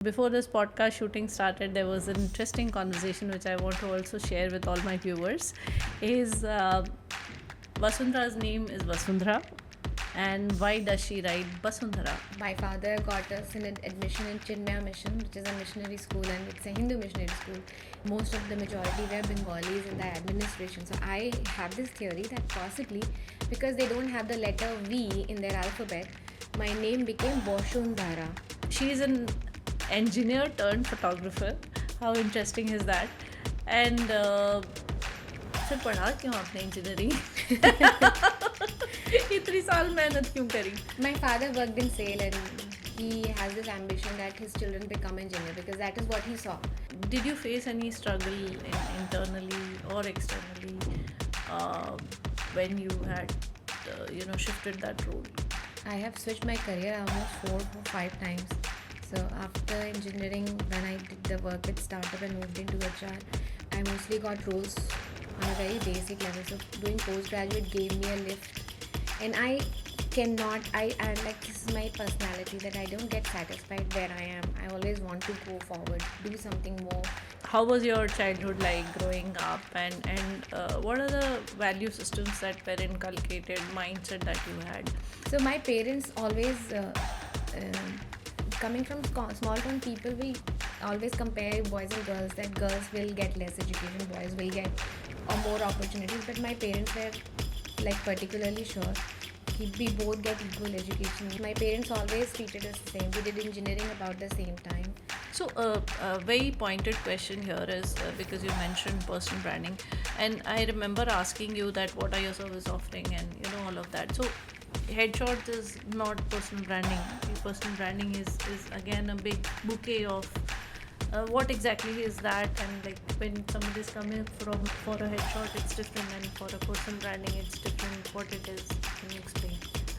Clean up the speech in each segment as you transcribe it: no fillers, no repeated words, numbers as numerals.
Before this podcast shooting started, there was an interesting conversation which I want to also share with all my viewers. Is Basundhara's name is Basundhara, and why does she write Basundhara? My father got us an admission in Chinmaya Mission, which is a missionary school, and it's a Hindu missionary school. Most of the majority were Bengalis in the administration. So I have this theory that possibly because they don't have the letter V in their alphabet, my name became Basundhara. She is an engineer turned photographer. How interesting is that? And फिर पढ़ा क्यों आपने engineering इतनी साल मेहनत क्यों करी? My father worked in sale and he has this ambition that his children become engineer because that is what he saw. Did you face any struggle internally or externally when you had shifted that role? I have switched my career almost 4 or 5 times. So after engineering, when I did the work with startup and moved into HR, I mostly got roles on a very basic level. So doing postgraduate gave me a lift, and I like, this is my personality that I don't get satisfied where I am. I always want to go forward, do something more. How was your childhood like growing up, and what are the value systems that were inculcated, mindset that you had? So my parents always, coming from small town people, we always compare boys and girls, that girls will get less education, boys will get more opportunities. But my parents were like particularly sure we both get equal education. My parents always treated us the same. We did engineering about the same time. So a very pointed question here is because you mentioned personal branding, and I remember asking you that what are your service offering and all of that. So headshots is not personal branding. Personal branding is again a big bouquet of what exactly is that, and like when somebody is coming for a headshot it's different, and for a personal branding it's different. What it is, can you explain?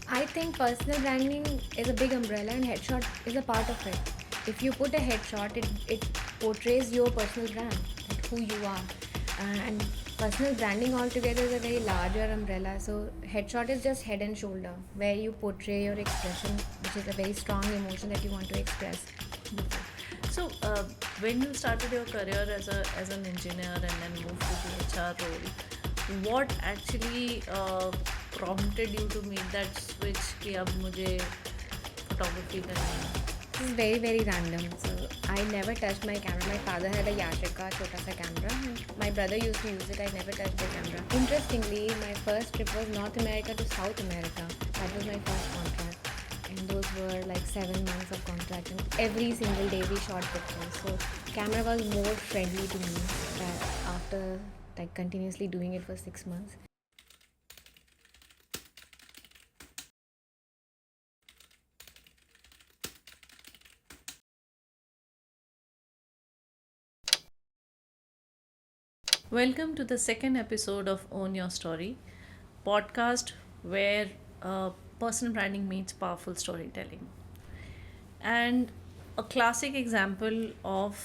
I think personal branding is a big umbrella and headshot is a part of it. If you put a headshot, it portrays your personal brand, like who you are. And personal branding altogether is a very larger umbrella. So headshot is just head and shoulder, where you portray your expression, which is a very strong emotion that you want to express. So when you started your career as an engineer and then moved to the HR role, what actually prompted you to make that switch कि अब मुझे photography करनी है? This is very, very random. So I never touched my camera. My father had a Yashica chota sa camera. My brother used to use it. I never touched the camera. Interestingly, my first trip was North America to South America. That was my first contract. And those were like 7 months of contract. And every single day we shot pictures. So camera was more friendly to me after like continuously doing it for 6 months. Welcome to the second episode of Own Your Story podcast, where personal branding meets powerful storytelling. And a classic example of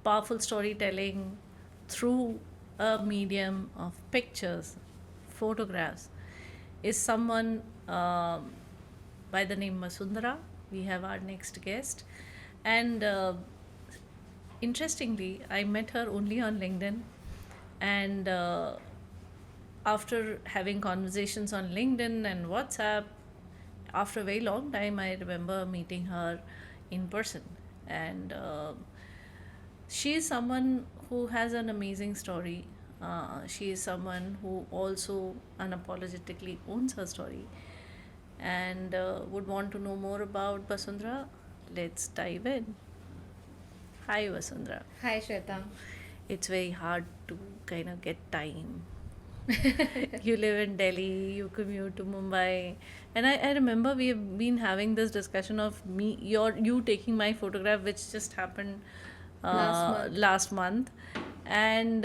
powerful storytelling through a medium of pictures, photographs, is someone by the name Basundhara. We have our next guest, and interestingly, I met her only on LinkedIn, and after having conversations on LinkedIn and WhatsApp, after a very long time, I remember meeting her in person, and she is someone who has an amazing story. She is someone who also unapologetically owns her story, and would want to know more about Basundhara. Let's dive in. Hi, Basundhara. Hi, Shweta. It's very hard to kind of get time. You live in Delhi, you commute to Mumbai, and I remember we have been having this discussion of you taking my photograph, which just happened last month, and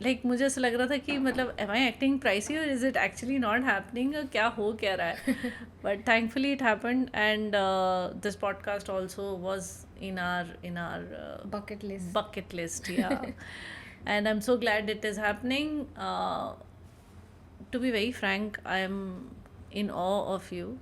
like मुझे ऐसा लग रहा था कि मतलब am I acting pricey or is it actually not happening, क्या हो क्या रहा है? But thankfully it happened, and this podcast also was in our bucket list, yeah. And I'm so glad it is happening. To be very frank, I am in awe of you.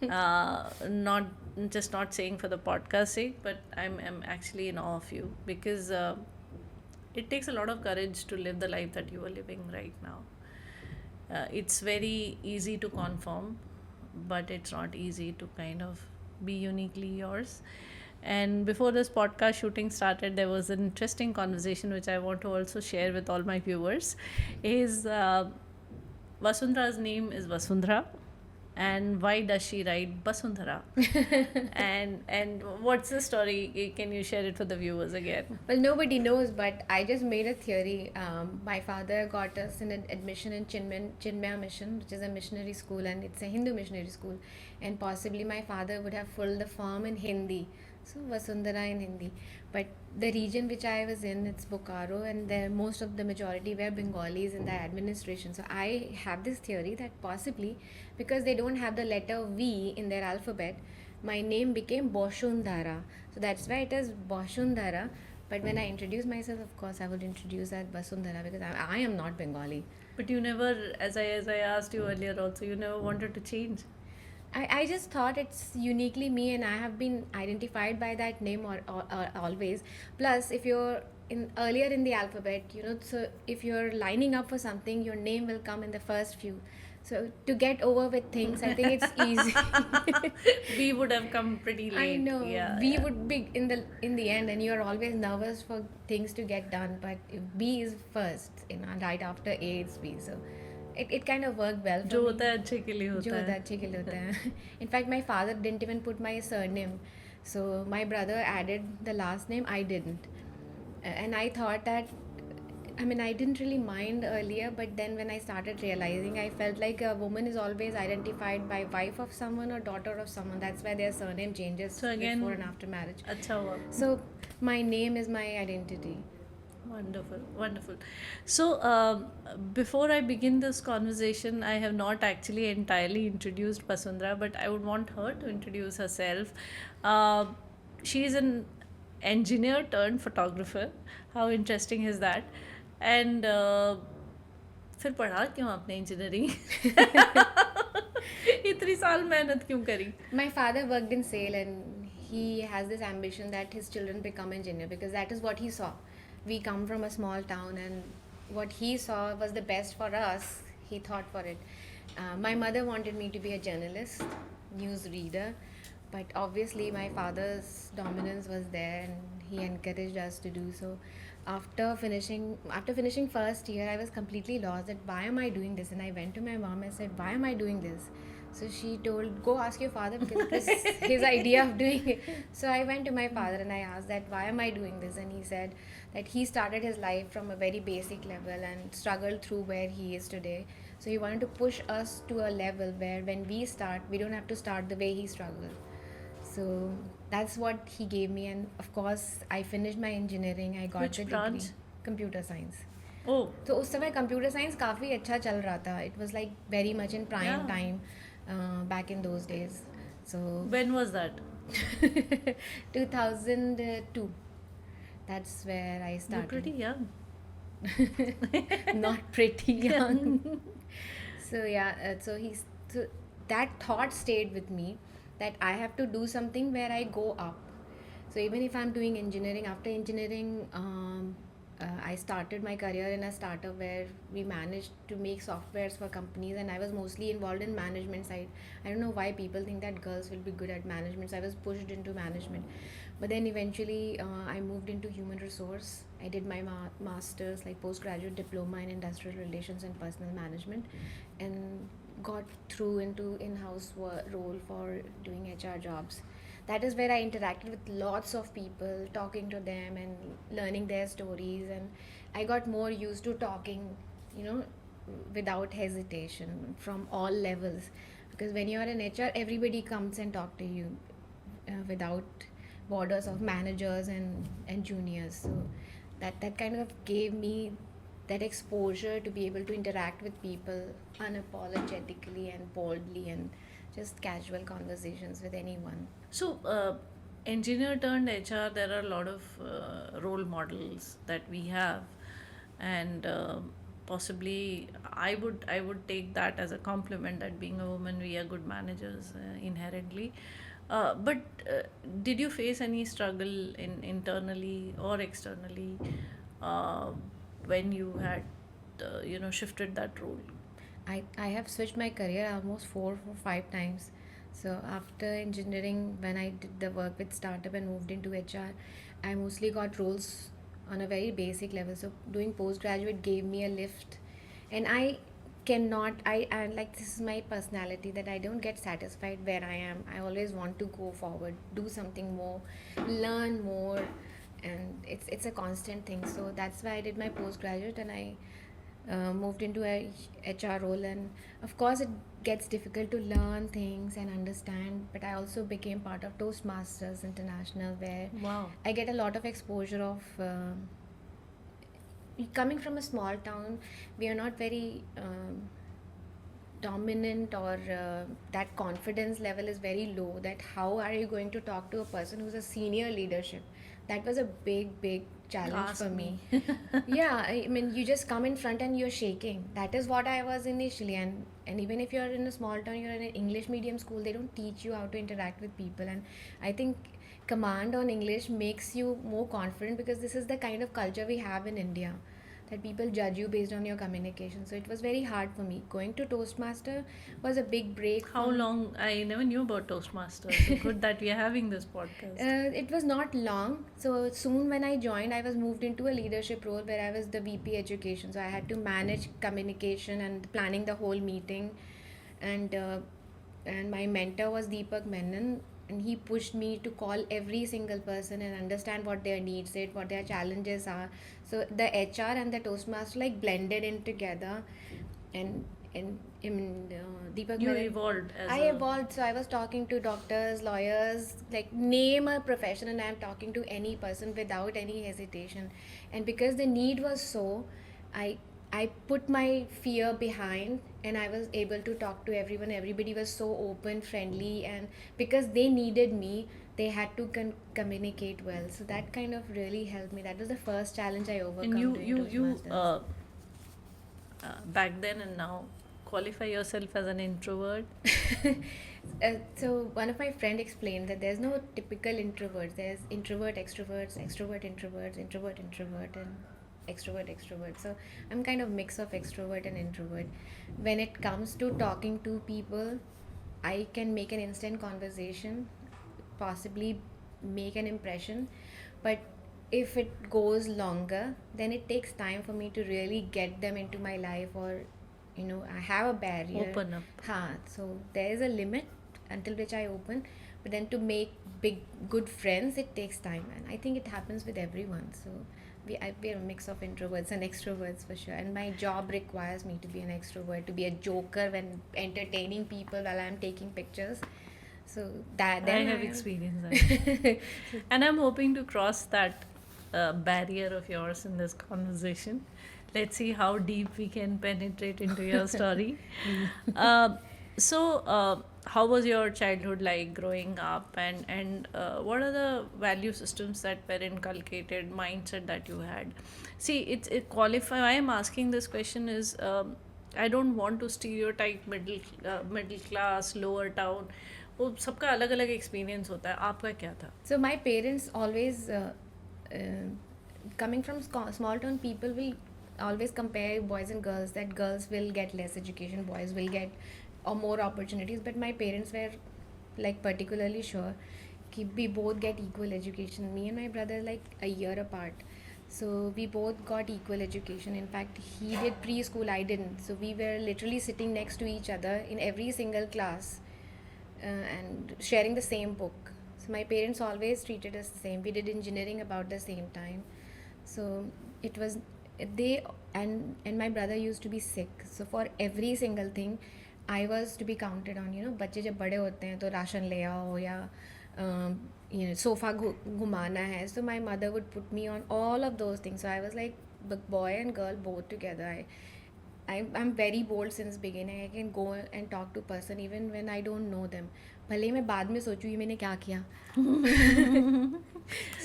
Not just not saying for the podcast sake, but I'm actually in awe of you because it takes a lot of courage to live the life that you are living right now. It's very easy to conform, but it's not easy to kind of be uniquely yours. And before this podcast shooting started, there was an interesting conversation which I want to also share with all my viewers. Is Vasundhara's name is Vasundhara, and why does she write Basundhara? And what's the story? Can you share it for the viewers again? Well, nobody knows, but I just made a theory. My father got us an admission in Chinmaya Mission, which is a missionary school, and it's a Hindu missionary school. And possibly my father would have filled the form in Hindi, so Vasundhara in Hindi. But the region which I was in, it's Bokaro, and there most of the majority were Bengalis in the administration. So I have this theory that possibly because they don't have the letter V in their alphabet, my name became Boshundhara. So that's why it is Boshundhara. But when I introduce myself, of course, I would introduce as Basundhara because I am not Bengali. But you never, as I asked you earlier, also you never wanted to change. I just thought it's uniquely me, and I have been identified by that name or always. Plus, if you're in earlier in the alphabet, so if you're lining up for something, your name will come in the first few. So to get over with things, I think it's easy. We would have come pretty late. I know. Yeah, B yeah. would be in the end, and you're always nervous for things to get done. But if B is first, right after A, it's B. So it kind of worked well for जो me. होता है अच्छे के लिए जो होता होता है है. अच्छे के लिए होता है. In fact, my father didn't even put my surname. So my brother added the last name. I didn't. And I thought that, I didn't really mind earlier, but then when I started realizing, I felt like a woman is always identified by wife of someone or daughter of someone. That's why their surname changes So again, before and after marriage. अच्छा हुआ. So my name is my identity. Wonderful, wonderful. So, before I begin this conversation, I have not actually entirely introduced Basundhara, but I would want her to introduce herself. Uh, she is an engineer turned photographer. How interesting is that? And फिर पढ़ा क्यों आपने engineering? इतनी साल मेहनत क्यों करी? My father worked in sale, and he has this ambition that his children become engineer because that is what he saw. We come from a small town, and what he saw was the best for us. He thought for it. My mother wanted me to be a journalist, news reader, but obviously my father's dominance was there, and he encouraged us to do so. After finishing first year, I was completely lost that why am I doing this, and I went to my mom and said, why am I doing this? So she told, go ask your father because it was his idea of doing it. So I went to my father and I asked that why am I doing this, and he said that he started his life from a very basic level and struggled through where he is today. So he wanted to push us to a level where when we start, we don't have to start the way he struggled. So that's what he gave me, and of course I finished my engineering. I got Which the branch? degree, computer science. Oh, तो उस समय computer science काफ़ी अच्छा चल रहा था. It was like very much in prime Yeah. time back in those days. So when was that? 2002. That's where I You're started. pretty young. Not pretty young. So yeah, so that thought stayed with me that I have to do something where I go up. So even if I'm doing engineering, after engineering, I started my career in a startup where we managed to make softwares for companies, and I was mostly involved in management side. I don't know why people think that girls will be good at management, so I was pushed into management. But then eventually I moved into human resource. I did my master's, like postgraduate diploma in industrial relations and personal management, and got through into in-house role for doing HR jobs. That is where I interacted with lots of people, talking to them and learning their stories, and I got more used to talking, you know, without hesitation from all levels. Because when you are an HR, everybody comes and talk to you without borders of managers and juniors. So that kind of gave me that exposure to be able to interact with people unapologetically and boldly, and just casual conversations with anyone. So, engineer turned HR, there are a lot of role models that we have, and possibly I would take that as a compliment that being a woman we are good managers inherently. But did you face any struggle internally or externally uh, when you had, shifted that role? I have switched my career almost 4 or 5 times. So after engineering, when I did the work with startup and moved into HR, I mostly got roles on a very basic level. So doing postgraduate gave me a lift, and I cannot. I like, this is my personality, that I don't get satisfied where I am. I always want to go forward, do something more, learn more, and it's a constant thing. So that's why I did my postgraduate, and I moved into a HR role. And of course it gets difficult to learn things and understand, but I also became part of Toastmasters International, where Wow. I get a lot of exposure of coming from a small town. We are not very dominant, or that confidence level is very low, that how are you going to talk to a person who's a senior leadership. That was a big challenge for Ask me. me. Yeah, I mean, you just come in front and you're shaking. That is what I was initially. And even if you're in a small town, you're in an English medium school, they don't teach you how to interact with people. And I think command on English makes you more confident, because this is the kind of culture we have in India, that people judge you based on your communication. So it was very hard for me. Going to Toastmaster was a big break How for me. long? I never knew about Toastmasters. So good that we are having this podcast. It was not long. So soon when I joined, I was moved into a leadership role where I was the VP education. So I had to manage communication and planning the whole meeting. And my mentor was Deepak Menon, and he pushed me to call every single person and understand what their needs is, what their challenges are. So the HR and the Toastmaster like blended in together. And Deepak You Menon, evolved as I a. evolved. So I was talking to doctors, lawyers, like name a profession, and I'm talking to any person without any hesitation. And because the need was so, I I put my fear behind, and I was able to talk to everyone. Everybody was so open, friendly, and because they needed me, they had to communicate well. So that kind of really helped me. That was the first challenge I And overcome doing you Toastmasters. back then and now qualify yourself as an introvert? So one of my friend explained that there's no typical introverts. There's introvert extroverts, extrovert introverts, introvert introvert, and extrovert extrovert. So I'm kind of mix of extrovert and introvert. When it comes to talking to people, I can make an instant conversation, possibly make an impression, but if it goes longer, then it takes time for me to really get them into my life, or I have a barrier. Open up. So there is a limit until which I open, but then to make big good friends, it takes time, and I think it happens with everyone. So we're a mix of introverts and extroverts for sure, and my job requires me to be an extrovert, to be a joker when entertaining people while I'm taking pictures. So that I then have I am. experienced that. And I'm hoping to cross that barrier of yours in this conversation. Let's see how deep we can penetrate into your story. Uh, so, how was your childhood like growing up, and what are the value systems that were inculcated, mindset that you had? See, it qualify. Why I'm asking this question is, I don't want to stereotype middle class, lower town. वो सबका अलग अलग experience होता है. आपका क्या था? So my parents always, uh, coming from small town, people will always compare boys and girls. That girls will get less education, boys will get or more opportunities. But my parents were like particularly sure कि we both get equal education. Me and my brother like a year apart. So we both got equal education. In fact, he did preschool, I didn't. So we were literally sitting next to each other in every single class, and sharing the same book. So my parents always treated us the same. We did engineering about the same time. So it was they and my brother used to be sick. So for every single thing, I was to be counted on. बच्चे जब बड़े होते हैं तो ration ले आओ या sofa घुमाना है. So my mother would put me on all of those things. So I was like boy and girl both together. I'm very bold since beginning. I can go and talk to person even when I don't know them. भले ही मैं बाद में सोचूँ ये मैंने क्या किया.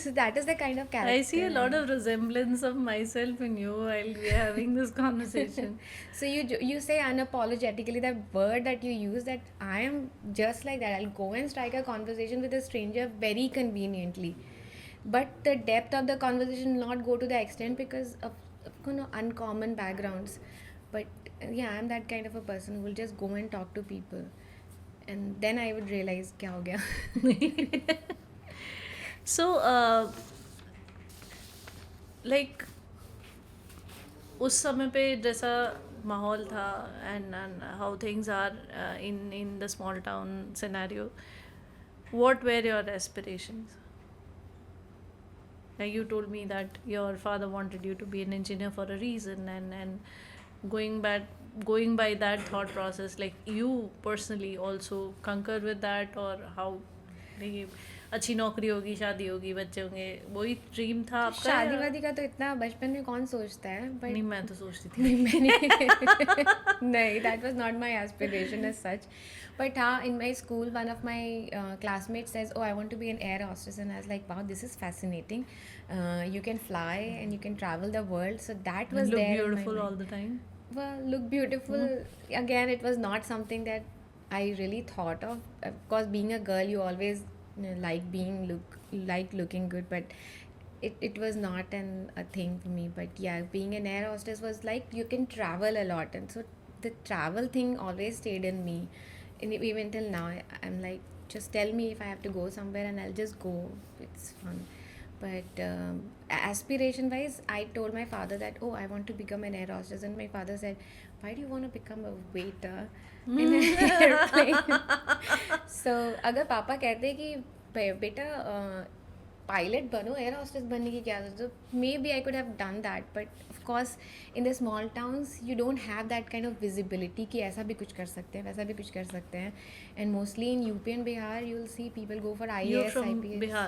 So that is the kind of I see character a lot of resemblance of myself in you while we're having this conversation. So you say unapologetically that word that you use, that I am just like that. I'll go and strike a conversation with a stranger very conveniently, but the depth of the conversation will not go to the extent because of uncommon backgrounds. But yeah, I'm that kind of a person who will just go and talk to people, and then I would realize क्या हो गया. So, like उस समय पे जैसा माहौल था and how things are in the small town scenario, what were your aspirations? Like you told me that your father wanted you to be an engineer for a reason, and going by that thought process, like you personally also concur with that, or how नहीं अच्छी नौकरी होगी, शादी होगी, बच्चे होंगे, वही dream था आपका शादी या वादी का तो इतना बचपन में कौन सोचता है, नहीं? बट मैं तो सोचती थी. नहीं मैंने नहीं, that was not my aspiration as such. But हाँ, in my school one of my classmates says, oh, I want to be an air hostess, and I was like, wow, this is fascinating. You can fly and you can travel the world. So that was Look there in my beautiful all mind. the time. Well, look beautiful. Again, it was not something that I really thought of. Of course, being a girl, you always like looking good, but it was not a thing for me. But yeah, being an air hostess was like you can travel a lot, and so the travel thing always stayed in me, and even till now, I'm like, just tell me if I have to go somewhere, and I'll just go. It's fun. But aspiration wise, I told my father that, oh, I want to become an air hostess, and my father said, why do you want to become a waiter in an airplane? So अगर पापा कहते कि बेटा pilot बनो, air hostess बनने की क्या जरूरत, तो maybe I could have done that. But of course in the small towns you don't have that kind of visibility कि ऐसा भी कुछ कर सकते हैं, वैसा भी कुछ कर सकते हैं. And mostly in UP and Bihar you will see people go for You're IAS, from IPS. Bihar.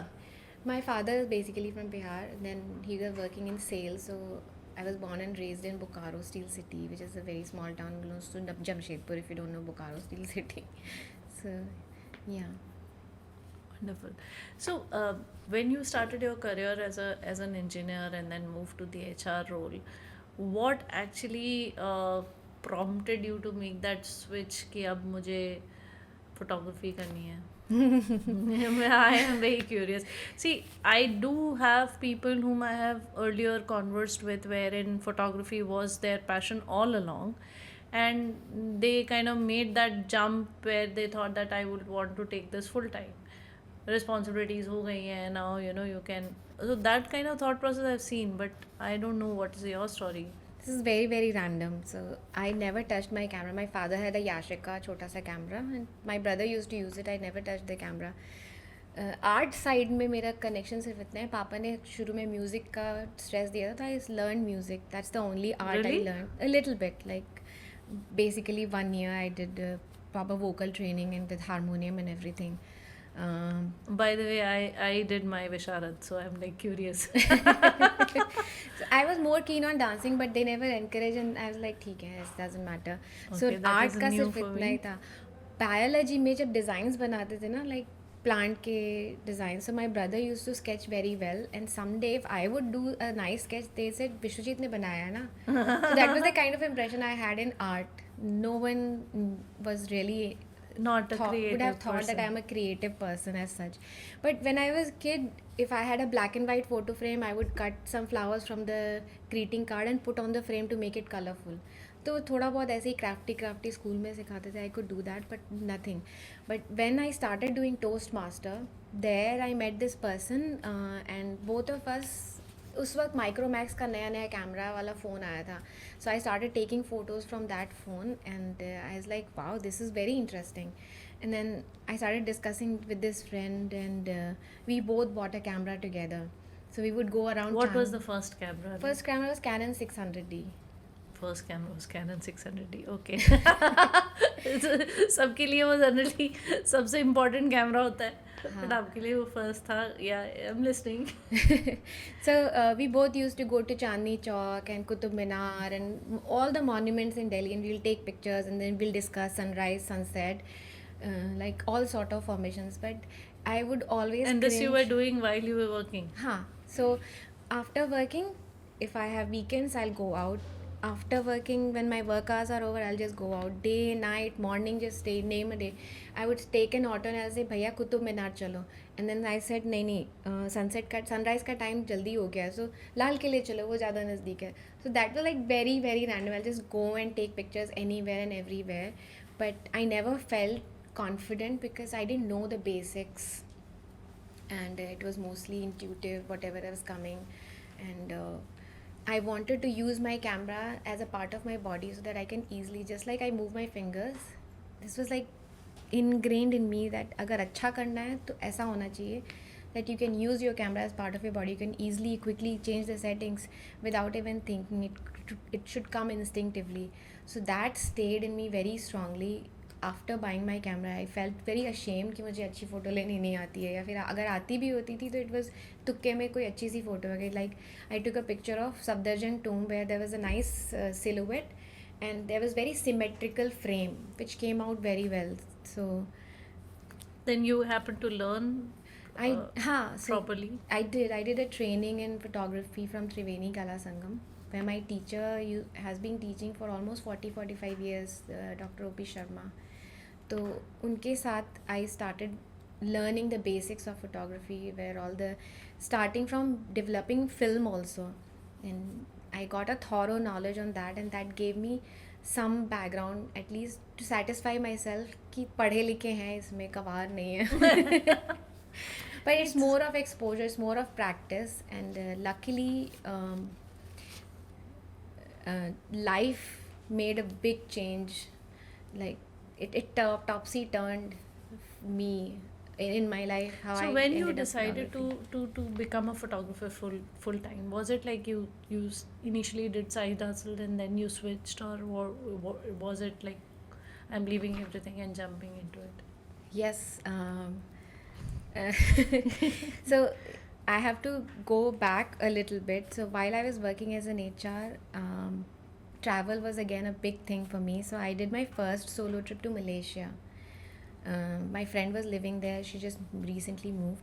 My father is basically from Bihar. Then he was working in sales. So I was born and raised in Bokaro Steel City, which is a very small town close to Jamshedpur, if you don't know Bokaro Steel City. So, yeah. Wonderful. So, when you started your career as an engineer and then moved to the HR role, what actually prompted you to make that switch कि अब मुझे photography करनी है? I am very curious. See, I do have people whom I have earlier conversed with, wherein photography was their passion all along, and they kind of made that jump where they thought that I would want to take this full time. Responsibilities हो गई हैं now, you can. So that kind of thought process I've seen, but I don't know what is your story. This is very, very random. So I never touched my camera. My father had a Yashica छोटा सा camera, and my brother used to use it. I never touched the camera. Art side में मेरा connection सिर्फ इतना है, पापा ने शुरू में म्यूज़िक का स्ट्रेस दिया था. I learn music, that's the only art I Really? Learn a little bit. Like basically 1 year I did proper vocal training and with harmonium and everything. By the way, I did my Visharad, so I'm like curious. So I was more keen on dancing, but they never encouraged, and I was like, ठीक है, it doesn't matter. So Okay, that art is का new सिर्फ for इतना ही me. था. Biology में जब designs बनाते थे ना, लाइक प्लांट के design, so my brother used to sketch very well, and someday if I would do a nice sketch, they said Vishwajeet ने बनाया है ना. So that was the kind of impression I had in art. No one was really Not a creative would have thought person. that I am a creative person as such. But when I was a kid, if I had a black and white photo frame, I would cut some flowers from the greeting card and put on the frame to make it colorful. तो थोड़ा बहुत ऐसे ही crafty school में सिखाते थे. I could do that, but nothing. But when I started doing Toastmaster, there I met this person, and both of us, उस वक्त Micromax का नया कैमरा वाला फ़ोन आया था. So I started taking photos from that phone, and I was like, wow, this is very interesting. And then I started discussing with this friend, and we both bought a camera together. So we would go around What was town. the first camera? First camera was Canon 600D. First camera was Canon 600D. Okay. सबके लिए वो generally सबसे important camera होता है, but आपके लिए वो first था. या I am listening. So we both used to go to Chandni Chowk and Qutub Minar and all the monuments in Delhi, and we'll take pictures and then we'll discuss sunrise, sunset, like all sort of formations. But I would always And this you were cringe. doing while you were working. Huh. So after working, if I have weekends, I'll go out. After working, when my work hours are over, I'll just go out. Day, night, morning, just stay, name a day. I would take an auto and I'll say, भैया कुतुब मीनार चलो. And then I said, नहीं sunset का sunrise का time जल्दी हो गया है. So लाल किले चलो, वो ज़्यादा नज़दीक है. So that was like very, very random. I'll just go and take pictures anywhere and everywhere. But I never felt confident because I didn't know the basics, and it was mostly intuitive whatever was coming. And I wanted to use my camera as a part of my body so that I can easily, just like I move my fingers, this was like ingrained in me that agar अच्छा करना है तो ऐसा होना चाहिए, that you can use your camera as part of your body. You can easily quickly change the settings without even thinking. It should come instinctively. So that stayed in me very strongly. After buying my camera I felt very ashamed कि मुझे अच्छी photo लेनी नहीं आती है, या फिर अगर आती भी होती थी तो इट वॉज तुक्के में कोई अच्छी सी फ़ोटो आ गई. Like I took a picture of Safdarjung tomb where there was a nice silhouette and there was very symmetrical frame which came out very well. So Then you happened to learn I so properly. I did a training in photography from Triveni Kala Sangam, where my teacher has been teaching for almost 40-45 years, Dr. O.P. Sharma. तो उनके साथ I started learning the basics of photography, where all the starting from developing film also, and I got a thorough knowledge on that, and that gave me some background at least to satisfy myself कि पढ़े लिखे हैं इसमें कवार नहीं है. But it's more of exposure, it's more of practice, and luckily life made a big change. Like it topsy turned me in my life, how So I when you ended up decided photography. to become a photographer full time, was it like you initially did side hustle and then you switched, or was it like I'm leaving everything and jumping into it? Yes. Uh, so I have to go back a little bit. So while I was working as an HR, travel was again a big thing for me. So I did my first solo trip to Malaysia. My friend was living there. She just recently moved,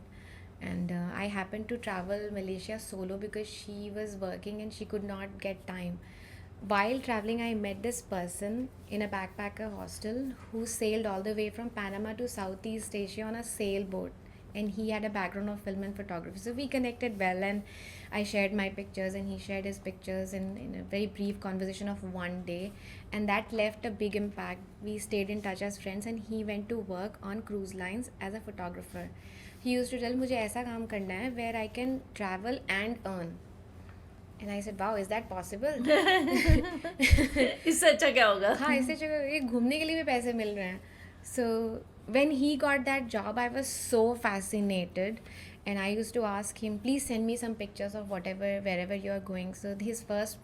and I happened to travel Malaysia solo because she was working and she could not get time. While traveling, I met this person in a backpacker hostel who sailed all the way from Panama to Southeast Asia on a sailboat, and he had a background of film and photography. So we connected well, and I shared my pictures and he shared his pictures in a very brief conversation of one day, and that left a big impact. We stayed in touch as friends, and he went to work on cruise lines as a photographer. He used to tell मुझे ऐसा काम करना है where I can travel and earn. And I said, wow, is that possible? इससे अच्छा क्या होगा? हाँ, इससे जगह ये घूमने के लिए भी पैसे मिल रहे हैं. So when he got that job, I was so fascinated, and I used to ask him, please send me some pictures of wherever you are going. So his first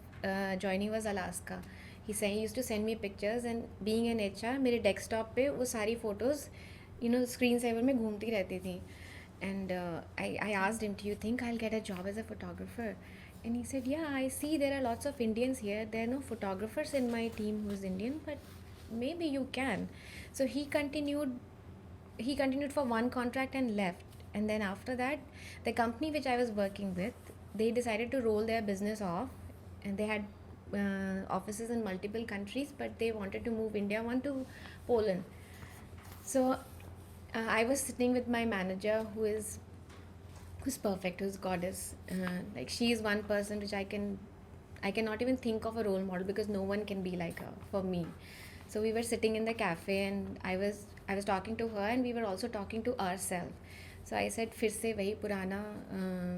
joining was Alaska. He used to send me pictures, and being an HR, मेरे desktop पे वो सारी photos, screen saver में घूमती रहती थी. And I asked him, do you think I'll get a job as a photographer? And he said, yeah, I see there are lots of Indians here. There are no photographers in my team who's Indian, but maybe you can. So he continued for one contract and left. And then after that, the company which I was working with, they decided to roll their business off, and they had offices in multiple countries, but they wanted to move India one to Poland. So I was sitting with my manager, who's perfect, who's goddess. Like she is one person which I cannot even think of a role model, because no one can be like her for me. So we were sitting in the cafe, and I was talking to her, and we were also talking to ourselves. So I said, फिर से वही पुराना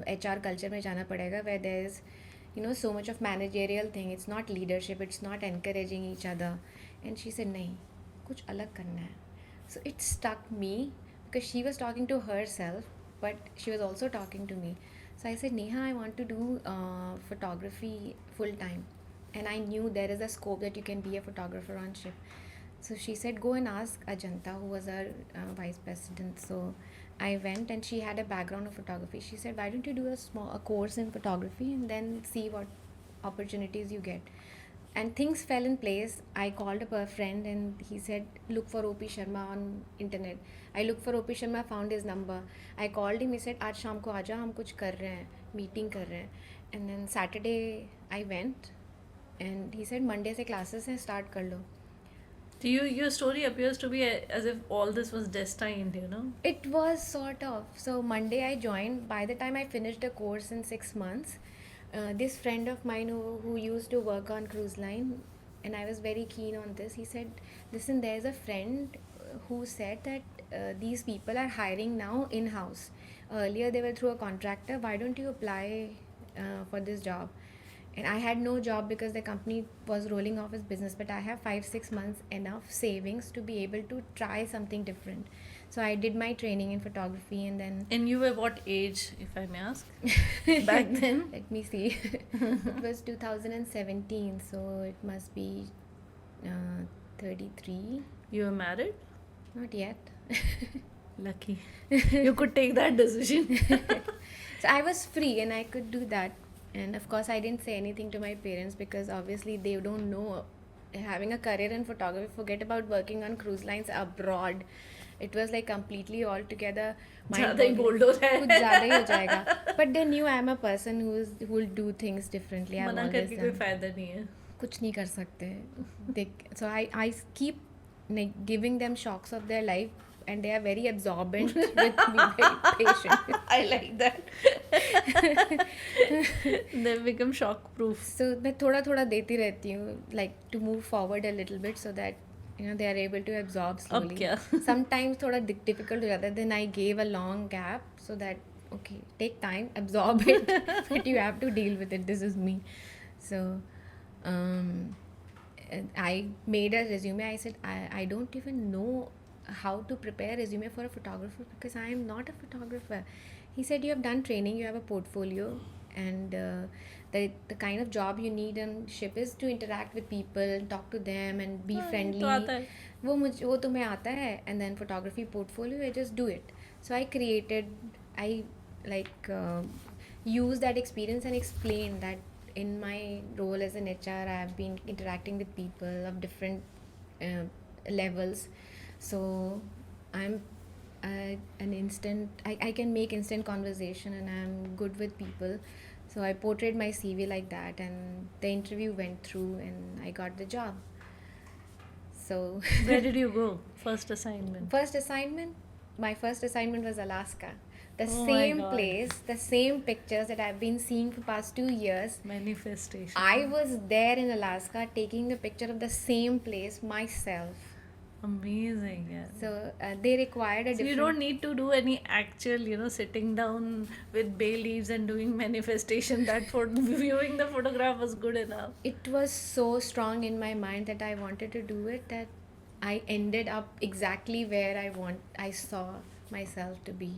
HR culture में जाना पड़ेगा, where there is so much of managerial thing. It's not leadership, it's not encouraging each other. And she said, नहीं, कुछ अलग करना है. So it stuck me, because she was talking to herself, but she was also talking to me. So I said, Neha, I want to do photography full time. And I knew there is a scope that you can be a photographer on ship. So she said, go and ask Ajanta, who was our vice president. So I went, and she had a background of photography. She said, why don't you do a course in photography and then see what opportunities you get. And things fell in place. I called up a friend and he said, look for OP Sharma on internet. I looked for OP Sharma, found his number. I called him, he said, आज शाम को आजा, हम कुछ कर रहे हैं, meeting कर रहे हैं. And then Saturday I went and he said, Monday से classes हैं, start कर लो. So your story appears to be as if all this was destined, you know? It was sort of. So Monday I joined. By the time I finished the course in 6 months, this friend of mine who used to work on cruise line, and I was very keen on this, he said, listen, there's a friend who said that these people are hiring now in-house. Earlier they were through a contractor. Why don't you apply for this job? And I had no job because the company was rolling off its business, but I have 5-6 months enough savings to be able to try something different. So I did my training in photography, and then And you were what age, if I may ask? Back then? let me see. It was 2017, so it must be 33. You were married? Not yet. Lucky. You could take that decision. So I was free and I could do that. And of course, I didn't say anything to my parents because obviously they don't know. Having a career in photography, forget about working on cruise lines abroad. It was like completely altogether ज़्यादा ही बोल दो रहा है. कुछ ज़्यादा ही हो जाएगा. But they knew I'm a person who will do things differently. I've मना always करके कोई done. फायदा नहीं है. कुछ नहीं कर सकते. So I keep like giving them shocks of their life, and they are very absorbent with me, very patient. I like that. They become shock proof. So मैं थोड़ा थोड़ा देती रहती हूँ, like to move forward a little bit so that they are able to absorb slowly. अब क्या? Sometimes थोड़ा difficult हो जाता है. Then I gave a long gap so that okay, take time, absorb it, but you have to deal with it. This is me. So and I made a resume. I said I don't even know how to prepare a resume for a photographer because I am not a photographer. He said, you have done training, you have a portfolio, and the kind of job you need on ship is to interact with people, talk to them, and be friendly. तो आता है. वो तुम्हें आता है, and then photography portfolio, I just do it. So I use that experience and explain that in my role as an HR, I have been interacting with people of different levels. So I'm I can make instant conversation and I'm good with people. So I portrayed my CV like that, and the interview went through and I got the job. So Where did you go? First assignment. my first assignment was Alaska. The Oh my same God. place, the same pictures that I've been seeing for past 2 years. Manifestation. I was there in Alaska taking a picture of the same place myself. Amazing, yeah. So they required a So you different. don't need to do any actual, sitting down with bay leaves and doing manifestation. That for viewing the photograph was good enough. It was so strong in my mind that I wanted to do it that I ended up exactly where I saw myself to be.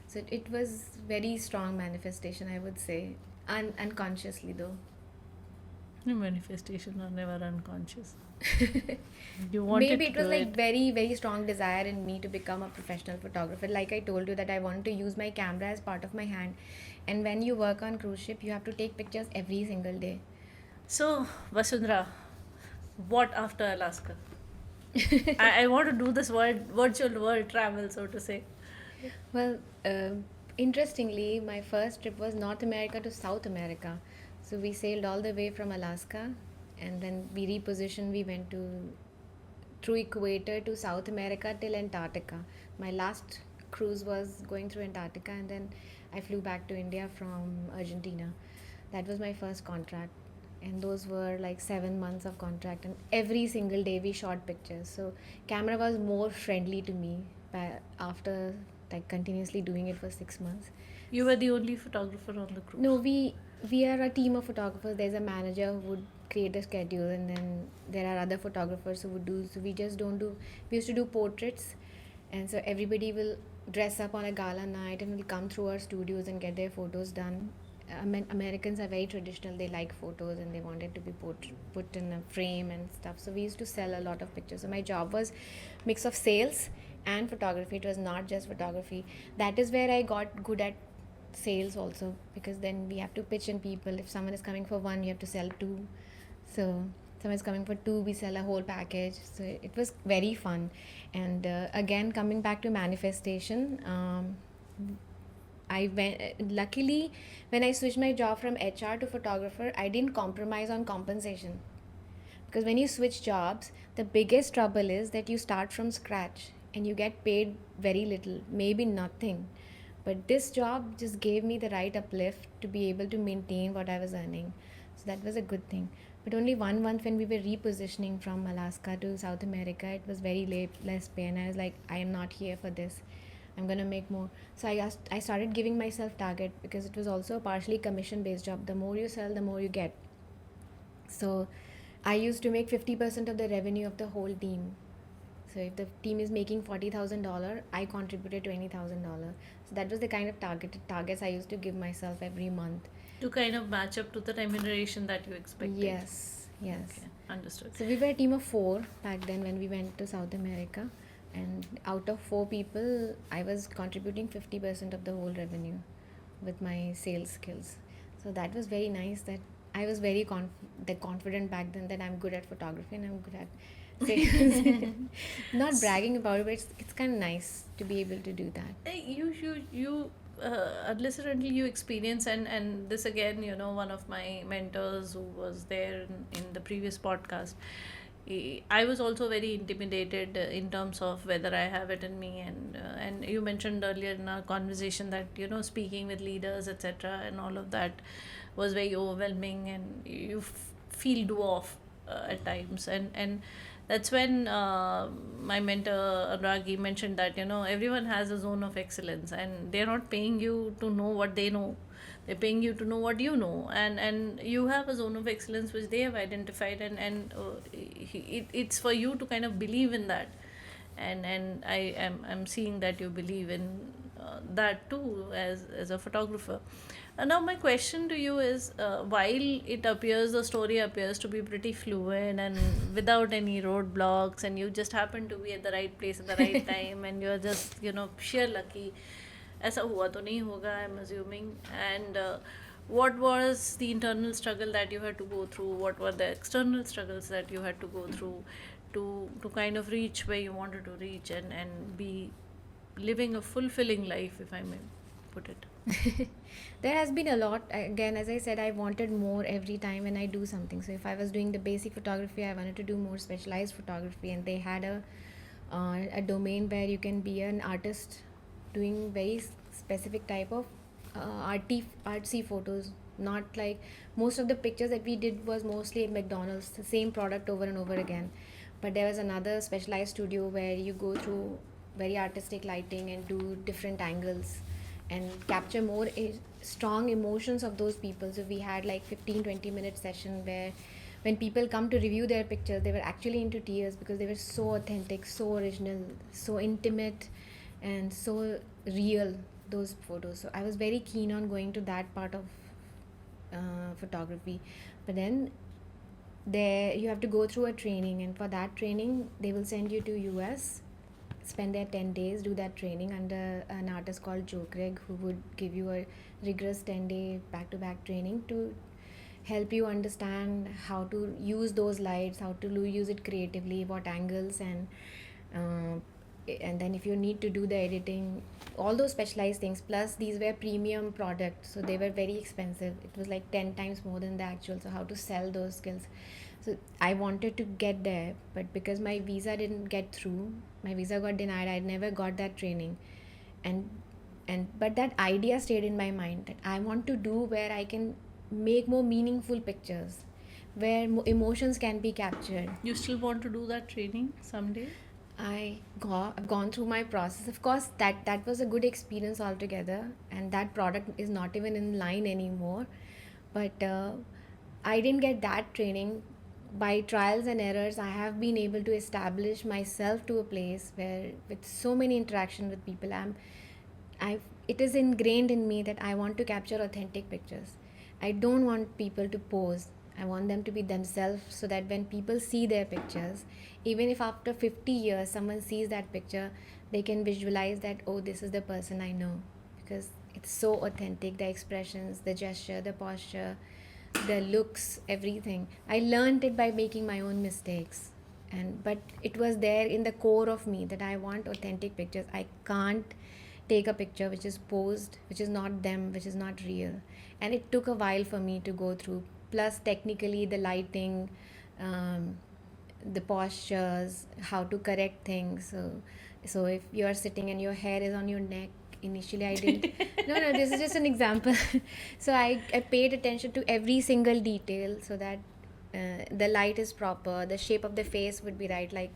So it was very strong manifestation, I would say, unconsciously though. Manifestation are never unconscious. You wanted Maybe to it was do like it. very, very strong desire in me to become a professional photographer. Like I told you that I wanted to use my camera as part of my hand. And when you work on cruise ship, you have to take pictures every single day. So, Vasundhara, what after Alaska? I want to do this virtual world travel, so to say. Well, interestingly, my first trip was North America to South America. So we sailed all the way from Alaska, and then we repositioned. We went through Equator to South America till Antarctica. My last cruise was going through Antarctica, and then I flew back to India from Argentina. That was my first contract, and those were like 7 months of contract, and every single day we shot pictures. So camera was more friendly to me after like continuously doing it for 6 months. You were the only photographer on the cruise. No, we are a team of photographers. There's a manager who would create the schedule, and then there are other photographers who would do. So we just don't do. We used to do portraits, and so everybody will dress up on a gala night and will come through our studios and get their photos done. Americans are very traditional. They like photos and they want it to be put in a frame and stuff. So we used to sell a lot of pictures. So my job was mix of sales and photography. It was not just photography. That is where I got good at sales also, because then we have to pitch in people. If someone is coming for one, you have to sell two. So someone's coming for two, we sell a whole package. So it was very fun. And again, coming back to manifestation, I went, luckily, when I switched my job from HR to photographer, I didn't compromise on compensation. Because when you switch jobs, the biggest trouble is that you start from scratch and you get paid very little, maybe nothing. But this job just gave me the right uplift to be able to maintain what I was earning. So that was a good thing. But only 1 month when we were repositioning from Alaska to South America, it was very late, less pay. And I was like, I am not here for this. I'm gonna make more. So I started giving myself target because it was also a partially commission based job. The more you sell, the more you get. So I used to make 50% of the revenue of the whole team. So if the team is making $40,000, I contributed $20,000. So that was the kind of targets I used to give myself every month. To kind of match up to the remuneration that you expected. Yes, yes. Okay, understood. So we were a team of 4 back then when we went to South America, and out of 4 people, I was contributing 50% of the whole revenue with my sales skills. So that was very nice. That I was very confident back then that I'm good at photography and I'm good at sales. Not bragging about it, but it's kind of nice to be able to do that. You unless and until you experience, and this again, one of my mentors who was there in the previous podcast, I was also very intimidated in terms of whether I have it in me, and you mentioned earlier in our conversation that speaking with leaders, etc., and all of that was very overwhelming, and you feel dwarf at times, and that's when my mentor Ragi mentioned that everyone has a zone of excellence, and they're not paying you to know what they know, they're paying you to know what you know, and you have a zone of excellence which they have identified, and it's for you to kind of believe in that, and I'm seeing that you believe in that too as a photographer. Now my question to you is, while the story appears to be pretty fluid and without any roadblocks, and you just happen to be at the right place at the right time, and you're just sheer lucky, ऐसा हुआ तो नहीं होगा, I'm assuming. And what was the internal struggle that you had to go through? What were the external struggles that you had to go through to kind of reach where you wanted to reach, and be living a fulfilling life, if I may put it? There has been a lot. Again, as I said, I wanted more every time when I do something. So if I was doing the basic photography, I wanted to do more specialized photography, and they had a domain where you can be an artist doing very specific type of artsy photos. Not like most of the pictures that we did was mostly at McDonald's, the same product over and over again. But there was another specialized studio where you go through very artistic lighting and do different angles and capture more strong emotions of those people. So we had like 15-20 minute session where when people come to review their pictures, they were actually into tears because they were so authentic, so original, so intimate, and so real, those photos. So I was very keen on going to that part of photography. But then there you have to go through a training, and for that training they will send you to US, spend there 10 days, do that training under an artist called Joe Craig, who would give you a rigorous 10-day back-to-back training to help you understand how to use those lights, how to use it creatively, what angles, and then if you need to do the editing, all those specialized things. Plus these were premium products, so they were very expensive. It was like 10 times more than the actual. So how to sell those skills? So I wanted to get there, but because my visa didn't get through, my visa got denied, I never got that training. But that idea stayed in my mind that I want to do where I can make more meaningful pictures, where emotions can be captured. You still want to do that training someday? I've gone through my process. Of course, that was a good experience altogether, and that product is not even in line anymore. But I didn't get that training. By trials and errors, I have been able to establish myself to a place where, with so many interaction with people, it is ingrained in me that I want to capture authentic pictures. I don't want people to pose. I want them to be themselves, so that when people see their pictures, even if after 50 years someone sees that picture, they can visualize that, oh, this is the person I know, because it's so authentic, the expressions, the gesture, the posture, the looks, everything. I learned it by making my own mistakes. And but it was there in the core of me that I want authentic pictures. I can't take a picture which is posed, which is not them, which is not real. And it took a while for me to go through. Plus, technically, the lighting, um, the postures, how to correct things. So if you are sitting and your hair is on your neck, initially I didn't. No, this is just an example. So I paid attention to every single detail so that the light is proper, the shape of the face would be right, like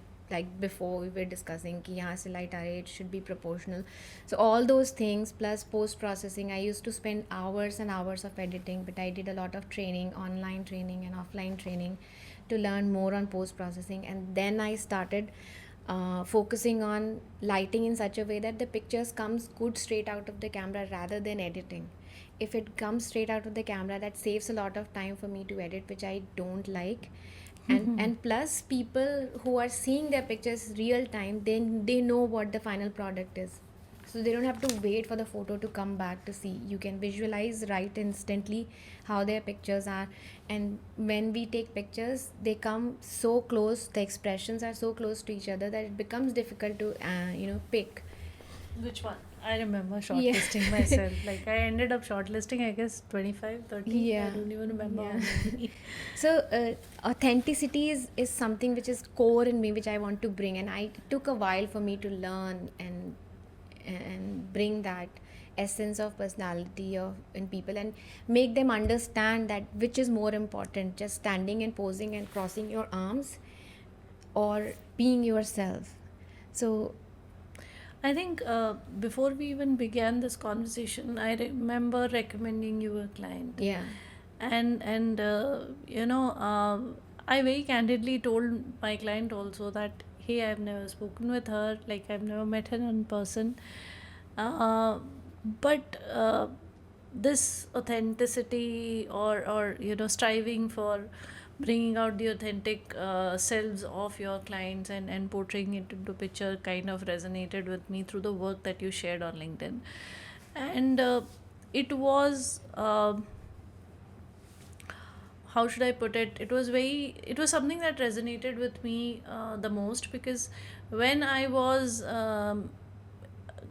before we were discussing कि यहाँ से light आ रही है, it should be proportional. So all those things plus post processing, I used to spend hours and hours of editing, but I did a lot of training, online training and offline training, to learn more on post processing. And then I started focusing on lighting in such a way that the pictures comes good straight out of the camera rather than editing. If it comes straight out of the camera, that saves a lot of time for me to edit, which I don't like. And plus, people who are seeing their pictures real time, then they know what the final product is, so they don't have to wait for the photo to come back to see. You can visualize right instantly how their pictures are. And when we take pictures, they come so close, the expressions are so close to each other that it becomes difficult to pick. Which one? I remember Yeah. shortlisting myself. Like I ended up shortlisting, I guess 25, 30. Yeah. I don't even remember. Yeah. How many. So authenticity is something which is core in me, which I want to bring, and it took a while for me to learn and bring that essence of personality of in people, and make them understand that which is more important, just standing and posing and crossing your arms, or being yourself. So I think before we even began this conversation, I remember recommending you a client. yeah. And I very candidly told my client also that, hey, I've never spoken with her, like I've never met her in person, but this authenticity, or striving for bringing out the authentic selves of your clients and portraying it into picture kind of resonated with me through the work that you shared on LinkedIn. And it was how should I put it? It was something that resonated with me the most, because when I was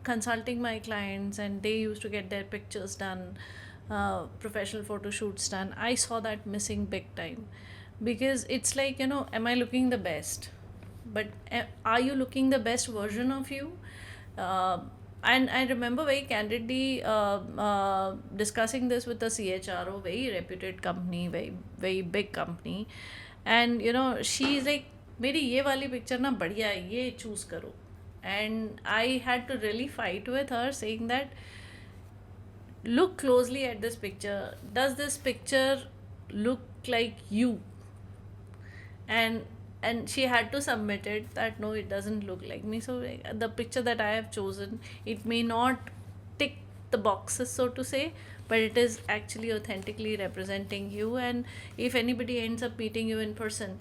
consulting my clients and they used to get their pictures done, professional photo shoots done, I saw that missing big time. Because it's like, am I looking the best? But are you looking the best version of you? Uh, and I remember very candidly discussing this with the CHRO, very reputed company, very very big company, and she's like, मेरी ये वाली picture ना बढ़िया है, ये choose करो. And I had to really fight with her, saying that, look closely at this picture. Does this picture look like you? And she had to submit it that no, it doesn't look like me. So the picture that I have chosen, it may not tick the boxes, so to say, but it is actually authentically representing you. And if anybody ends up meeting you in person,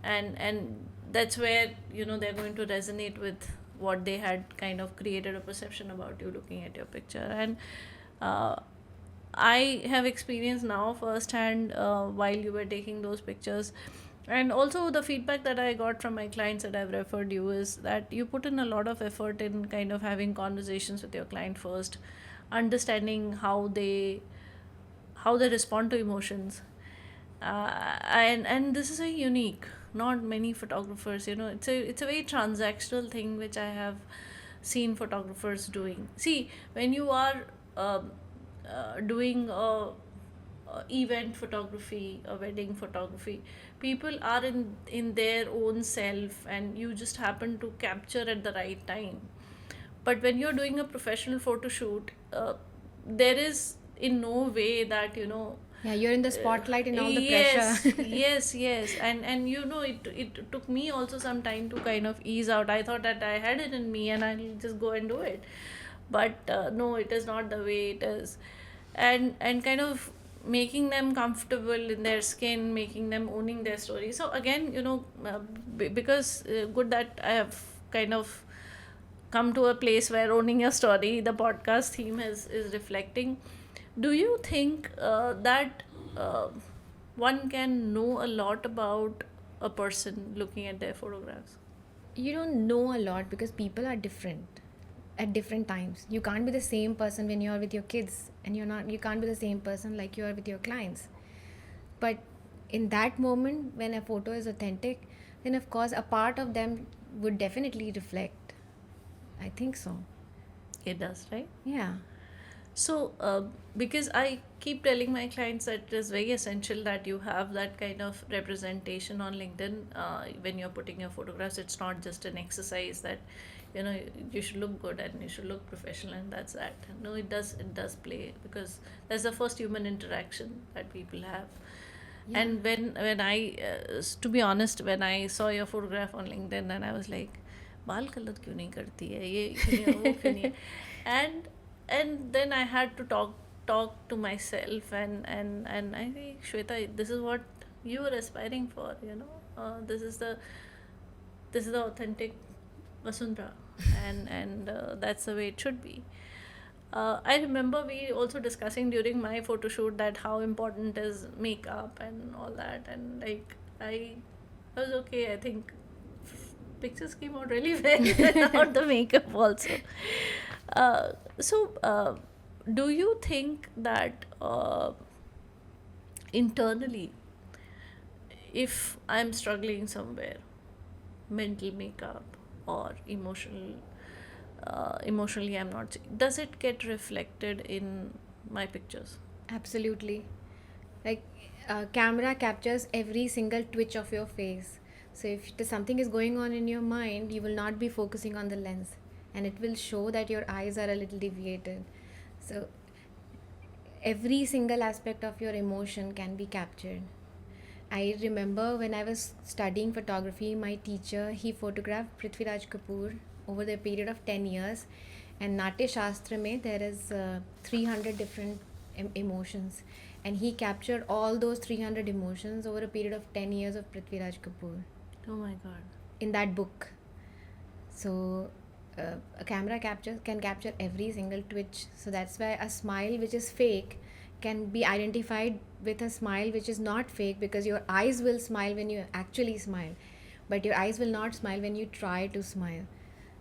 and that's where they're going to resonate with what they had kind of created a perception about you looking at your picture. And uh, I have experienced now firsthand while you were taking those pictures. And also, the feedback that I got from my clients that I've referred you is that you put in a lot of effort in kind of having conversations with your client first, understanding how they respond to emotions. And this is very unique. Not many photographers, it's a very transactional thing which I have seen photographers doing. See, when you are doing event photography, a wedding photography, people are in their own self, and you just happen to capture at the right time. But when you're doing a professional photo shoot, there is in no way that Yeah, you're in the spotlight and all the yes, pressure. yes, and it took me also some time to kind of ease out. I thought that I had it in me and I'll just go and do it, but no, it is not the way it is. And kind of making them comfortable in their skin, making them owning their story. So again, because good that I have kind of come to a place where owning your story, the podcast theme is reflecting. Do you think that one can know a lot about a person looking at their photographs? You don't know a lot because people are different at different times. You can't be the same person when you're with your kids, and you can't be the same person like you are with your clients. But in that moment when a photo is authentic, then of course a part of them would definitely reflect. I think so. It does, right? Yeah. So, because I keep telling my clients that it is very essential that you have that kind of representation on LinkedIn when you're putting your photographs. It's not just an exercise that, you know, you should look good and you should look professional and that's that. No, it does play, because that's the first human interaction that people have. Yeah. And when I, to be honest, when I saw your photograph on LinkedIn, and I was like, बाल colour क्यों नहीं करती है, ये क्यों नहीं, वो क्यों नहीं है? and and then I had to talk to myself, and I think, Shweta, this is what you were aspiring for, this is the authentic Vasundhara, and that's the way it should be. I remember we also discussing during my photo shoot that how important is makeup and all that, and like I was okay. I think pictures came out really well without the makeup also. So, do you think that internally, if I'm struggling somewhere, mental makeup or emotionally I'm not, does it get reflected in my pictures? Absolutely. Like, camera captures every single twitch of your face. So if something is going on in your mind, you will not be focusing on the lens, and it will show that your eyes are a little deviated. So every single aspect of your emotion can be captured. I remember when I was studying photography, my teacher, he photographed Prithviraj Kapoor over the period of 10 years. And Natya Shastra mein, there is 300 different emotions. And he captured all those 300 emotions over a period of 10 years of Prithviraj Kapoor Oh my god. in that book. So a camera can capture every single twitch. So that's why a smile which is fake can be identified with a smile which is not fake, because your eyes will smile when you actually smile, but your eyes will not smile when you try to smile.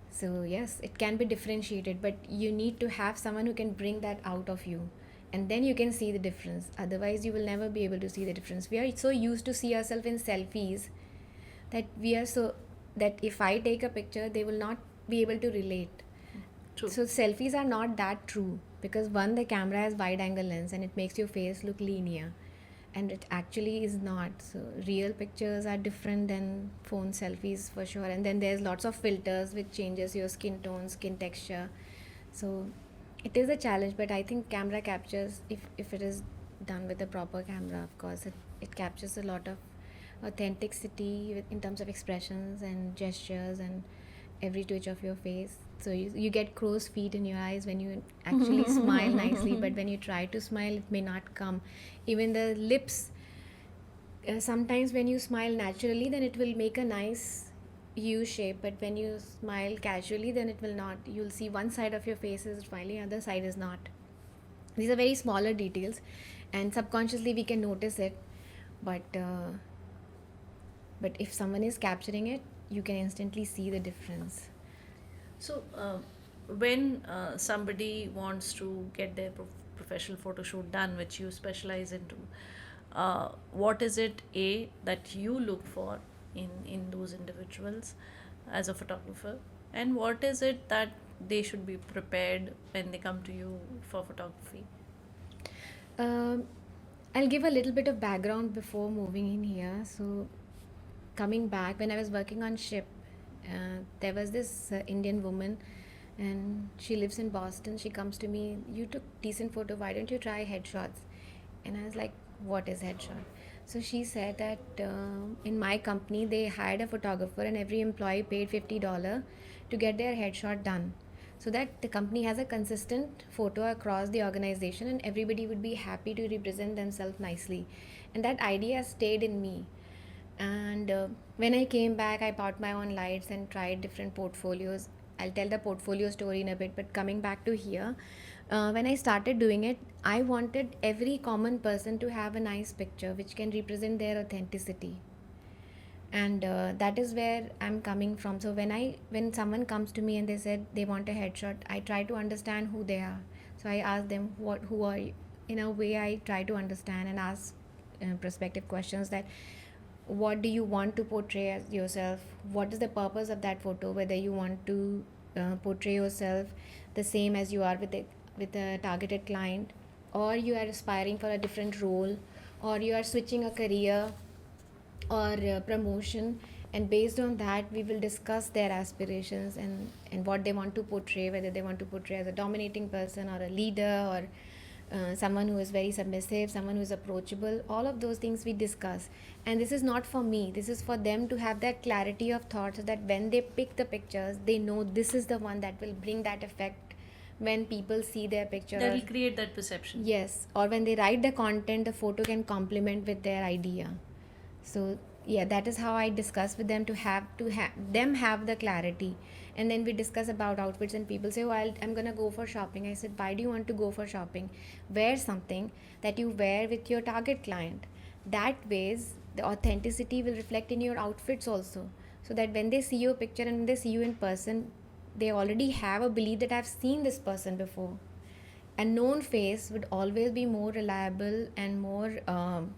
So yes, it can be differentiated, but you need to have someone who can bring that out of you, and then you can see the difference. Otherwise you will never be able to see the difference. We are so used to see ourselves in selfies that we are so that if I take a picture, they will not be able to relate. True. So selfies are not that true, because one, the camera has wide angle lens and it makes your face look linear, and it actually is not. So real pictures are different than phone selfies for sure. And then there's lots of filters which changes your skin tone, skin texture. So it is a challenge, but I think camera captures, if it is done with a proper camera, of course it captures a lot of authenticity in terms of expressions and gestures and every twitch of your face. So you get crow's feet in your eyes when you actually smile nicely, but when you try to smile, it may not come. Even the lips, sometimes when you smile naturally, then it will make a nice U shape, but when you smile casually, then it will not. You'll see one side of your face is smiling, other side is not. These are very smaller details, and subconsciously we can notice it, but if someone is capturing it, you can instantly see the difference. So, when somebody wants to get their professional photo shoot done, which you specialize into, what is it that you look for in those individuals as a photographer, and what is it that they should be prepared when they come to you for photography? Um, I'll give a little bit of background before moving in here. So, coming back, when I was working on ship, there was this Indian woman, and she lives in Boston. She comes to me, "You took decent photo. Why don't you try headshots?" And I was like, "What is headshot?" So she said that in my company they hired a photographer, and every employee paid $50 to get their headshot done, so that the company has a consistent photo across the organization and everybody would be happy to represent themselves nicely. And that idea stayed in me. And when I came back, I bought my own lights and tried different portfolios. I'll tell the portfolio story in a bit, but coming back to here, When I started doing it, I wanted every common person to have a nice picture which can represent their authenticity, and that is where I'm coming from. So when someone comes to me and they said they want a headshot, I try to understand who they are. So I ask them, what who are you? In a way, I try to understand and ask prospective questions, that what do you want to portray as yourself, what is the purpose of that photo, whether you want to portray yourself the same as you are with a targeted client, or you are aspiring for a different role, or you are switching a career or promotion. And based on that, we will discuss their aspirations and what they want to portray, whether they want to portray as a dominating person or a leader, or someone who is very submissive, someone who is approachable. All of those things we discuss, and this is not for me, this is for them to have that clarity of thought, so that when they pick the pictures, they know this is the one that will bring that effect when people see their picture. That will create that perception. Yes, or when they write the content, the photo can complement with their idea. So yeah, that is how I discuss with them, to have them have the clarity. And then we discuss about outfits, and people say, oh, I'm gonna go for shopping. I said, why do you want to go for shopping? Wear something that you wear with your target client. That ways the authenticity will reflect in your outfits also, so that when they see your picture and when they see you in person, they already have a belief that I've seen this person before. A known face would always be more reliable and more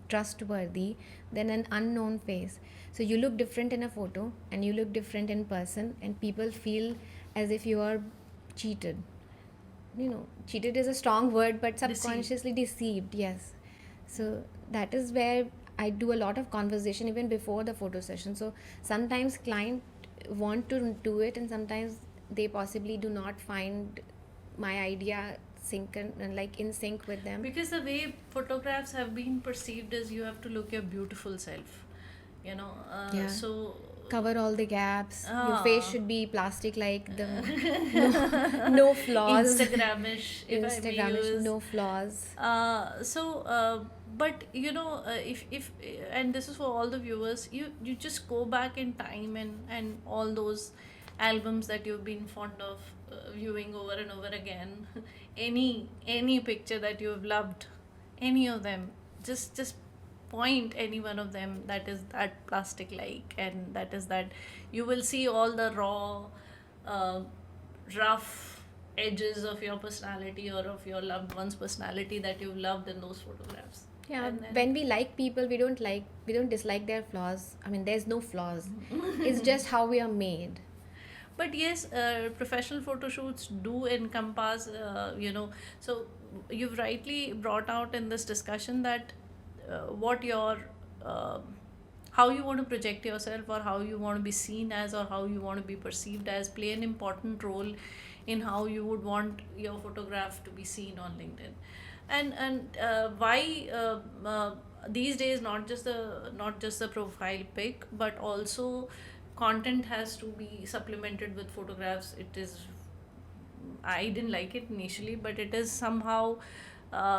trustworthy than an unknown face. So you look different in a photo and you look different in person, and people feel as if you are cheated. Cheated is a strong word, but subconsciously deceived. Yes. So that is where I do a lot of conversation even before the photo session. So sometimes client want to do it, and sometimes they possibly do not find my idea in sync with them. Because the way photographs have been perceived is you have to look your beautiful self, Yeah. so Cover all the gaps. Your face should be plastic, like the no flaws. Instagramish, if I may Instagramish, use. no flaws. But if and this is for all the viewers, you just go back in time, and all those albums that you've been fond of viewing over and over again, any picture that you have loved, any of them, just point any one of them that is that plastic like, and that is that you will see all the raw uh, rough edges of your personality or of your loved one's personality that you've loved in those photographs. Yeah, And then, when we like people, we don't dislike their flaws. I mean, there's no flaws. It's just how we are made. but yes, professional photo shoots do encompass, so you've rightly brought out in this discussion that what your uh, how you want to project yourself, or how you want to be seen as, or how you want to be perceived as, play an important role in how you would want your photograph to be seen on LinkedIn. And why these days, not just the profile pic, but also content has to be supplemented with photographs. It is, I didn't like it initially, but it is somehow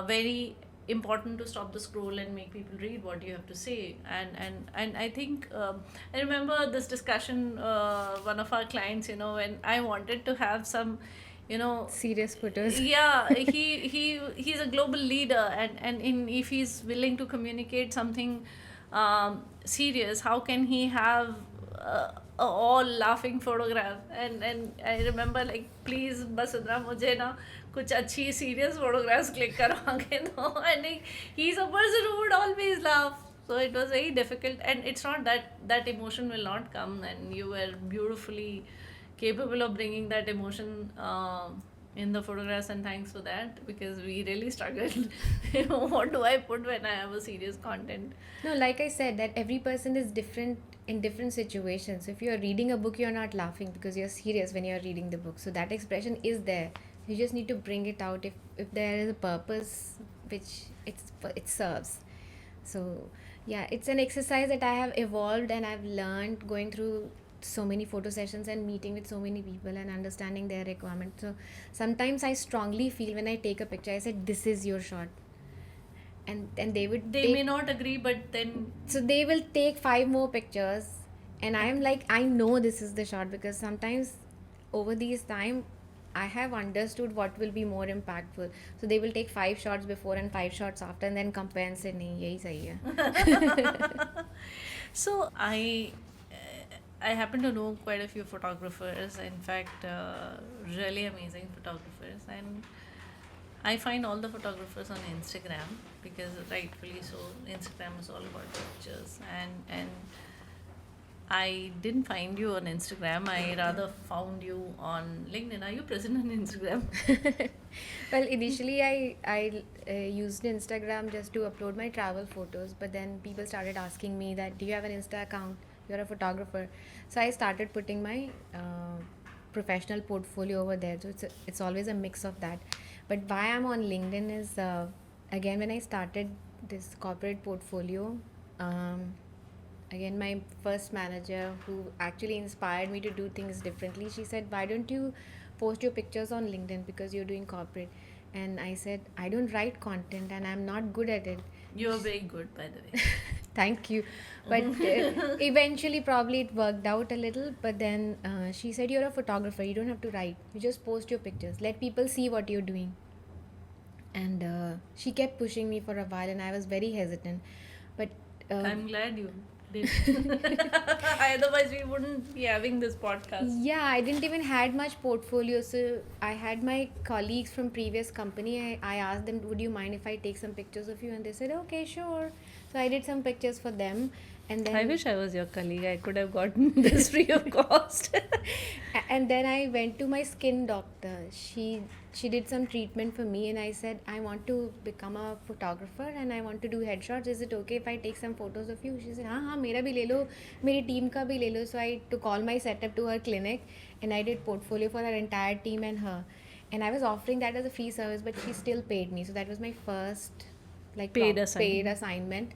very important to stop the scroll and make people read what you have to say. And I think I remember this discussion, one of our clients, when I wanted to have some, Serious photos. yeah, he's a global leader, and if he's willing to communicate something serious, how can he have a all laughing photograph? And I remember, like, please Basundhara, mujhe na kuch अच्छी serious photographs click करवा के दो. And he's a person who would always laugh, so it was very difficult. And it's not that emotion will not come, and you were beautifully capable of bringing that emotion in the photographs, and thanks for that, because we really struggled. What do I put when I have a serious content? No, like I said, that every person is different in different situations. So if you're reading a book, you're not laughing because you're serious when you're reading the book. So that expression is there. You just need to bring it out if there is a purpose which it serves. So yeah, it's an exercise that I have evolved and I've learned going through so many photo sessions and meeting with so many people and understanding their requirements. So sometimes I strongly feel when I take a picture, I said, this is your shot. And They may not agree, but then so they will take 5 more pictures, and I'm like, I know this is the shot, because sometimes over these time I have understood what will be more impactful. So they will take 5 shots before and 5 shots after, and then compare and say, "नहीं यही सही है." So I happen to know quite a few photographers. In fact, really amazing photographers, and I find all the photographers on Instagram because rightfully so, Instagram is all about pictures, and I didn't find you on Instagram. I rather found you on LinkedIn. Are you present on Instagram? Well, initially I used Instagram just to upload my travel photos, but then people started asking me that, do you have an Insta account? You're a photographer. So I started putting my professional portfolio over there. So it's always a mix of that. But why I'm on LinkedIn is, again, when I started this corporate portfolio, um, again, my first manager, who actually inspired me to do things differently, she said, why don't you post your pictures on LinkedIn because you're doing corporate? And I said, I don't write content and I'm not good at it. You are very good, by the way. Thank you. But eventually, probably it worked out a little. But then she said, you're a photographer, you don't have to write, you just post your pictures, let people see what you're doing. And she kept pushing me for a while, and I was very hesitant. But I'm glad you did. Otherwise, we wouldn't be having this podcast. yeah, I didn't even had much portfolio. So I had my colleagues from previous company. I asked them, would you mind if I take some pictures of you? And they said, okay, sure. So I did some pictures for them. And then I wish I was your colleague. I could have gotten this free of cost. and then I went to my skin doctor. She did some treatment for me, and I said, I want to become a photographer and I want to do headshots. Is it okay if I take some photos of you? She said, हाँ हाँ मेरा भी ले लो, मेरी team का भी ले लो. So I took all my setup to her clinic, and I did portfolio for her entire team and her. And I was offering that as a free service, but she still paid me. So that was my first Paid paid assignment. assignment,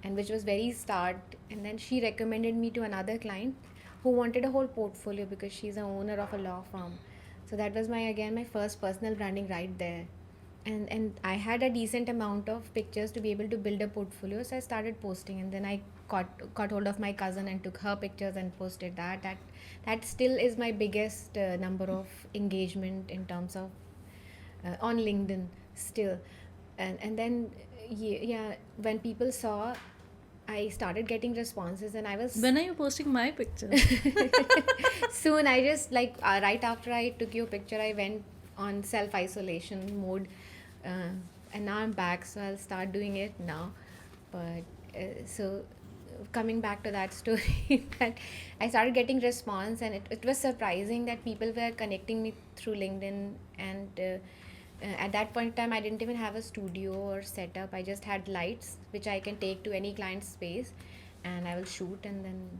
and which was very start. And then she recommended me to another client who wanted a whole portfolio because she's a owner of a law firm. So that was my first personal branding right there. And I had a decent amount of pictures to be able to build a portfolio, so I started posting. And then I got hold of my cousin and took her pictures and posted that still is my biggest number of engagement in terms of on LinkedIn still. And then yeah, when people saw, I started getting responses, and I was When are you posting my pictures? soon. I just right after I took your picture, I went on self isolation mode, and now I'm back, so I'll start doing it now. But so coming back to that story, that I started getting response, and it was surprising that people were connecting me through LinkedIn. And at that point in time, I didn't even have a studio or setup. I just had lights which I can take to any client's space, and I will shoot. And then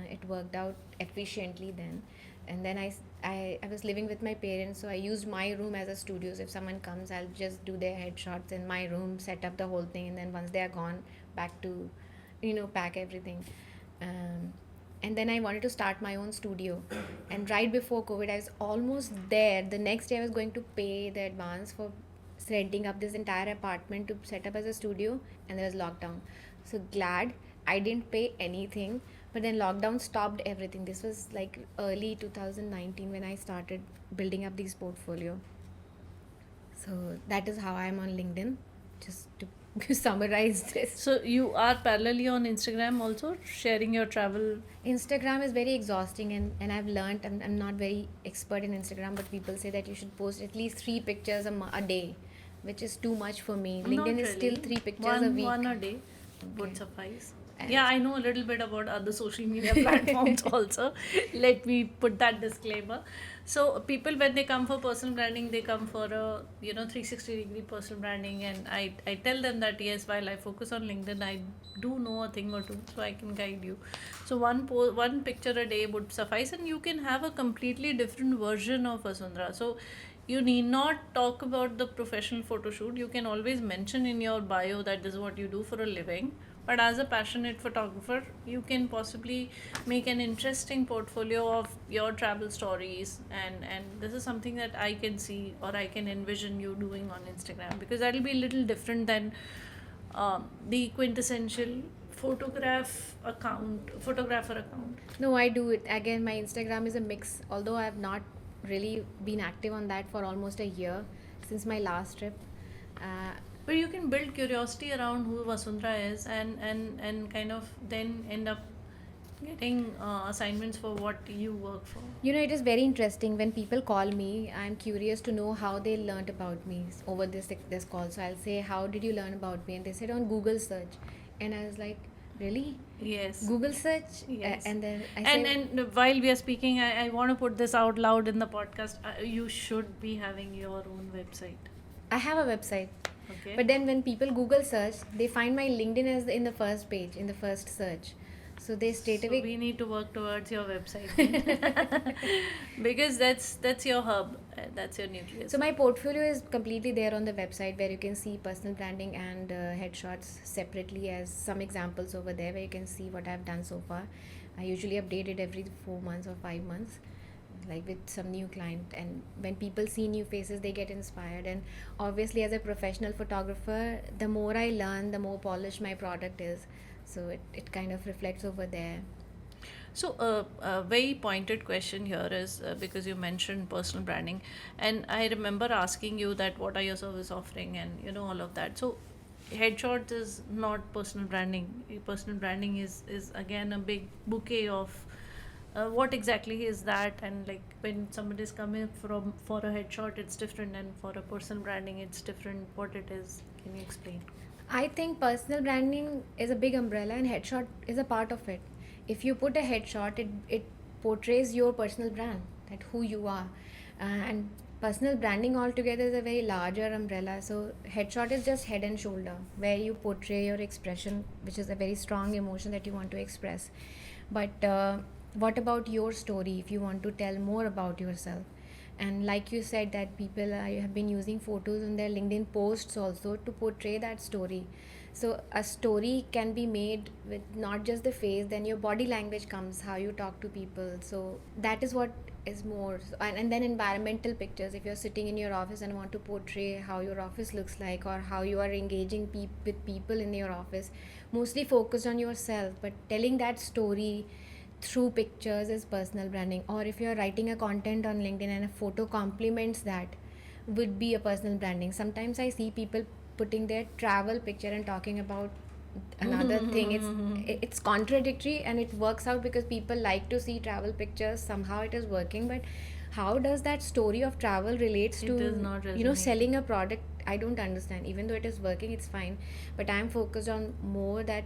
it worked out efficiently then. And then I was living with my parents, so I used my room as a studio. So if someone comes, I'll just do their headshots in my room, set up the whole thing, and then once they are gone, back to pack everything. And then I wanted to start my own studio. And right before COVID, I was almost there. The next day, I was going to pay the advance for renting up this entire apartment to set up as a studio, and there was lockdown. So glad I didn't pay anything. But then lockdown stopped everything. This was like early 2019 when I started building up this portfolio. So that is how I'm on LinkedIn, just to summarize this. So you are parallelly on Instagram also, sharing your travel. Instagram is very exhausting, and I've learned, I'm not very expert in Instagram, but people say that you should post at least 3 pictures a day, which is too much for me. Not LinkedIn is still really. 3 pictures a week. One a day would Okay. suffice. And- Yeah, I know a little bit about other social media platforms also. Let me put that disclaimer. So people, when they come for personal branding, they come for a 360-degree personal branding, and I tell them that yes, while I focus on LinkedIn, I do know a thing or two, so I can guide you. So one picture a day would suffice, and you can have a completely different version of Basundhara. So you need not talk about the professional photo shoot. You can always mention in your bio that this is what you do for a living. But as a passionate photographer, you can possibly make an interesting portfolio of your travel stories, and this is something that I can see or I can envision you doing on Instagram, because that'll be a little different than the quintessential photographer account. No, I do it. Again, my Instagram is a mix. Although I have not really been active on that for almost a year since my last trip. But you can build curiosity around who Vasundhara is, and kind of then end up getting assignments for what you work for. You know, it is very interesting when people call me. I'm curious to know how they learned about me over this call. So I'll say, "How did you learn about me?" And they said on Google search, and I was like, "Really? Yes. Google search?" Yes. And then I and said, and while we are speaking, I want to put this out loud in the podcast. You should be having your own website. "I have a website." Okay. But then when people Google search, they find my LinkedIn as in the first page, in the first search. So they straight away. So we need to work towards your website because that's your hub, that's your nucleus. So my portfolio is completely there on the website, where you can see personal branding and headshots separately as some examples over there, where you can see what I've done so far. I usually update it every 4 months or 5 months, like with some new client. And when people see new faces, they get inspired. And obviously, as a professional photographer, the more I learn, the more polished my product is. So it kind of reflects over there. So a very pointed question here is because you mentioned personal branding, and I remember asking you that what are your service offering, and all of that. So headshots is not personal branding. Personal branding is again a big bouquet of what exactly is that, and like when somebody is coming for a headshot, it's different, and for a personal branding, it's different. What it is, can you explain? I think personal branding is a big umbrella and headshot is a part of it. If you put a headshot, it portrays your personal brand, that who you are. And personal branding altogether is a very larger umbrella. So headshot is just head and shoulder, where you portray your expression, which is a very strong emotion that you want to express. But what about your story if you want to tell more about yourself? And like you said, that people have been using photos on their LinkedIn posts also to portray that story. So a story can be made with not just the face, then your body language comes, how you talk to people. So that is what is more. And then environmental pictures, if you're sitting in your office and want to portray how your office looks like, or how you are engaging with people in your office, mostly focused on yourself, but telling that story through pictures is personal branding. Or if you're writing a content on LinkedIn and a photo complements that, would be a personal branding. Sometimes I see people putting their travel picture and talking about another thing. It's contradictory, and it works out because people like to see travel pictures. Somehow it is working, but how does that story of travel relates It to does not resonate. selling a product? I don't understand. Even though it is working, it's fine, but I'm focused on more that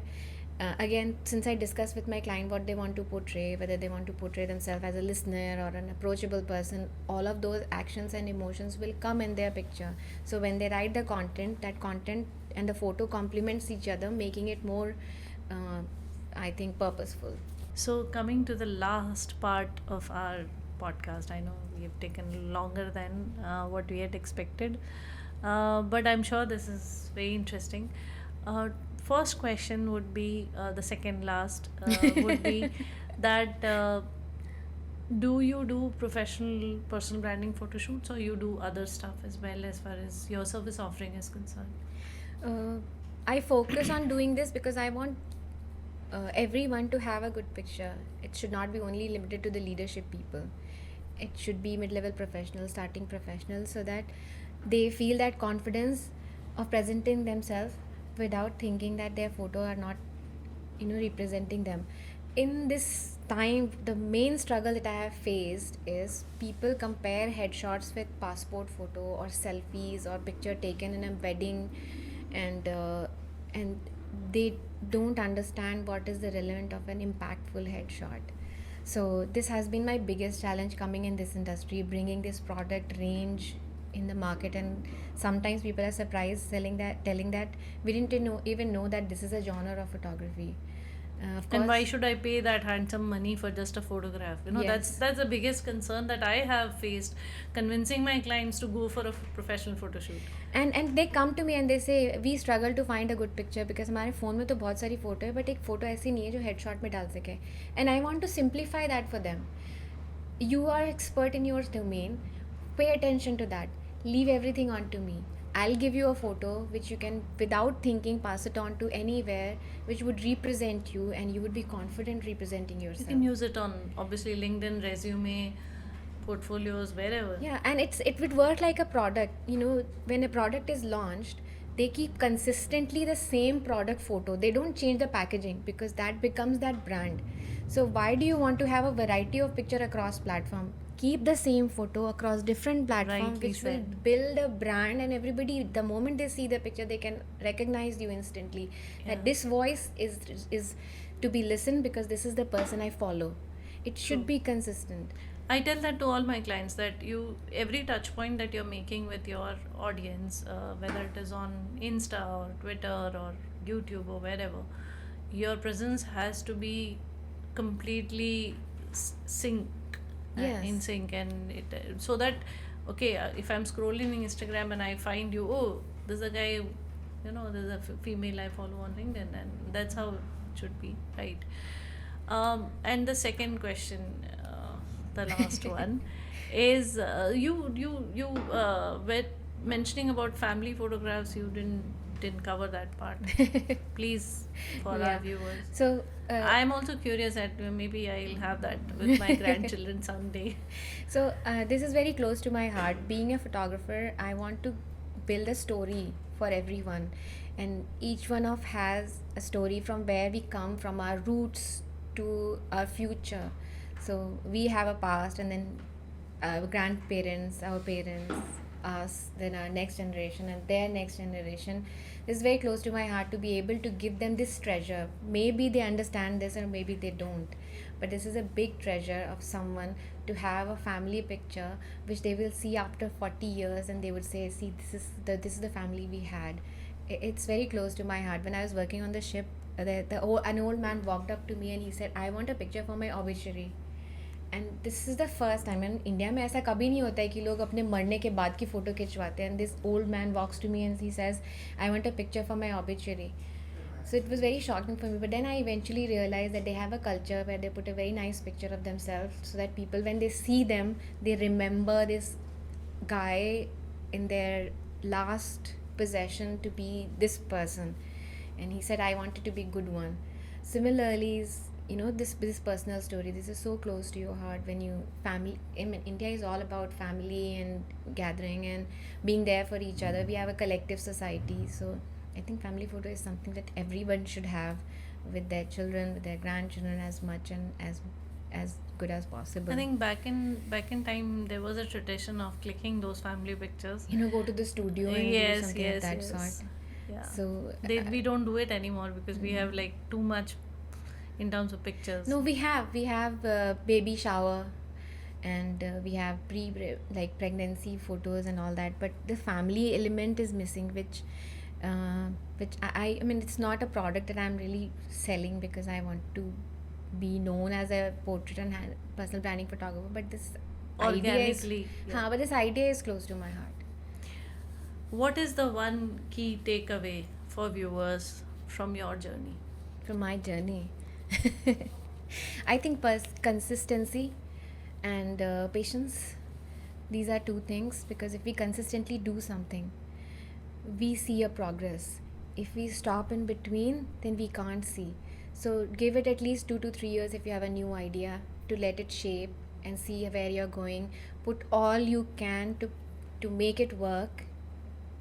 again, since I discuss with my client what they want to portray, whether they want to portray themselves as a listener or an approachable person, all of those actions and emotions will come in their picture. So when they write the content, that content and the photo complements each other, making it more, I think, purposeful. So, coming to the last part of our podcast, I know we have taken longer than what we had expected, but I'm sure this is very interesting. First question would be the second last would be that do you do professional personal branding photo shoots, or you do other stuff as well as far as your service offering is concerned? I focus on doing this because I want everyone to have a good picture. It should not be only limited to the leadership people. It should be mid-level professionals, starting professionals, so that they feel that confidence of presenting themselves without thinking that their photo are not representing them. In this time, the main struggle that I have faced is people compare headshots with passport photo or selfies or picture taken in a wedding, and they don't understand what is the relevant of an impactful headshot. So this has been my biggest challenge coming in this industry, bringing this product range in the market. And sometimes people are surprised telling that we didn't even know that this is a genre of photography. Of course. And why should I pay that handsome money for just a photograph? Yes. That's the biggest concern that I have faced, convincing my clients to go for a professional photo shoot. And they come to me and they say we struggle to find a good picture because हमारे phone में तो बहुत सारी photo है, but एक photo ऐसी नहीं है जो हेडशॉट में डाल सके. And I want to simplify that for them. You are expert in your domain. Pay attention to that. Leave everything on to me. I'll give you a photo which you can, without thinking, pass it on to anywhere, which would represent you, and you would be confident representing You yourself. can use it on obviously LinkedIn, resume, portfolios, wherever. Yeah, and it would work like a product. You know, when a product is launched, they keep consistently the same product photo. They don't change the packaging because that becomes that brand. So why do you want to have a variety of picture across platform? Keep the same photo across different platform, Rightly which will said. build a brand, and everybody, the moment they see the picture, they can recognize you instantly. Yeah. That this voice is to be listened because this is the person I follow. It should True. be consistent. I tell that to all my clients that you every touch point that you're making with your audience, whether it is on Insta or Twitter or YouTube or wherever, your presence has to be completely sync in Yes. sync, and so that okay, if I'm scrolling Instagram and I find you, oh, there's a guy, there's a female I follow on LinkedIn, and that's how it should be, right? And the second question, the last one, is you were mentioning about family photographs. You didn't cover that part. Please, for our Yeah. viewers. So, I'm also curious that maybe I'll have that with my grandchildren someday. this is very close to my heart. Being a photographer, I want to build a story for everyone, and each one of has a story from where we come, from our roots to our future. So we have a past, and then our grandparents, our parents, us, then our next generation, and their next generation. This is very close to my heart to be able to give them this treasure. Maybe they understand this, or maybe they don't. But this is a big treasure of someone to have a family picture which they will see after 40 years, and they would say, "See, this is the family we had." It's very close to my heart. When I was working on the ship, an old man walked up to me and he said, "I want a picture for my obituary." And this is the first time, and India में ऐसा कभी नहीं होता है कि लोग अपने मरने के बाद की फ़ोटो खिंचवाते हैं. And this old man walks to me and he says, I want a picture for my obituary. So it was very shocking for me, but then I eventually realized that they have a culture where they put a very nice picture of themselves, so that people, when they see them, they remember this guy in their last possession to be this person. And he said, I wanted to be good one. Similarly, this personal story, this is so close to your heart. When you family, India is all about family and gathering and being there for each other. We have a collective society, so I think family photo is something that everyone should have with their children, with their grandchildren, as much and as good as possible. I think back in time there was a tradition of clicking those family pictures. Go to the studio and do Yes, something yes, of that yes. sort. Yeah. So We don't do it anymore because we have like too much in terms of pictures. no, we have baby shower, and we have like pregnancy photos and all that, but the family element is missing, which I mean, it's not a product that I'm really selling because I want to be known as a portrait and personal branding photographer, but this idea is, Organically, yeah. but this idea is close to my heart. What is the one key takeaway for viewers from your journey? From my journey, I think consistency and patience. These are two things, because if we consistently do something, we see a progress. If we stop in between, then we can't see. So give it at least 2 to 3 years if you have a new idea, to let it shape and see where you're going. Put all you can to make it work.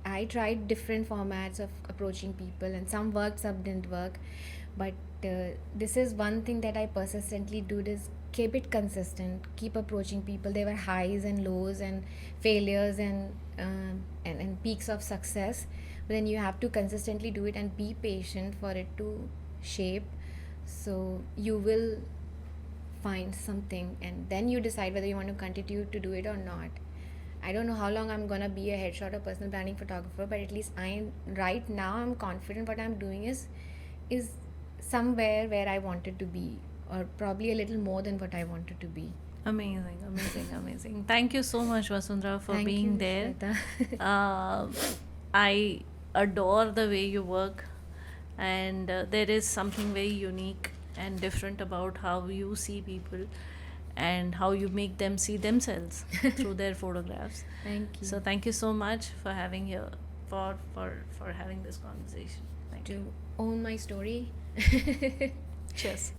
I tried different formats of approaching people, and some worked, some didn't work. But this is one thing that I persistently do, is keep it consistent, keep approaching people. There were highs and lows and failures and peaks of success, but then you have to consistently do it and be patient for it to shape. So you will find something, and then you decide whether you want to continue to do it or not. I don't know how long I'm gonna be a headshot or personal branding photographer, but at least right now I'm confident what I'm doing is somewhere where I wanted to be, or probably a little more than what I wanted to be. Amazing, amazing, amazing. Thank you so much, Vasundhara, for Thank being you, there. Shweta. I adore the way you work, and there is something very unique and different about how you see people and how you make them see themselves through their photographs. Thank you. So thank you so much for having here for having this conversation. Thank To you. own my story. Cheers.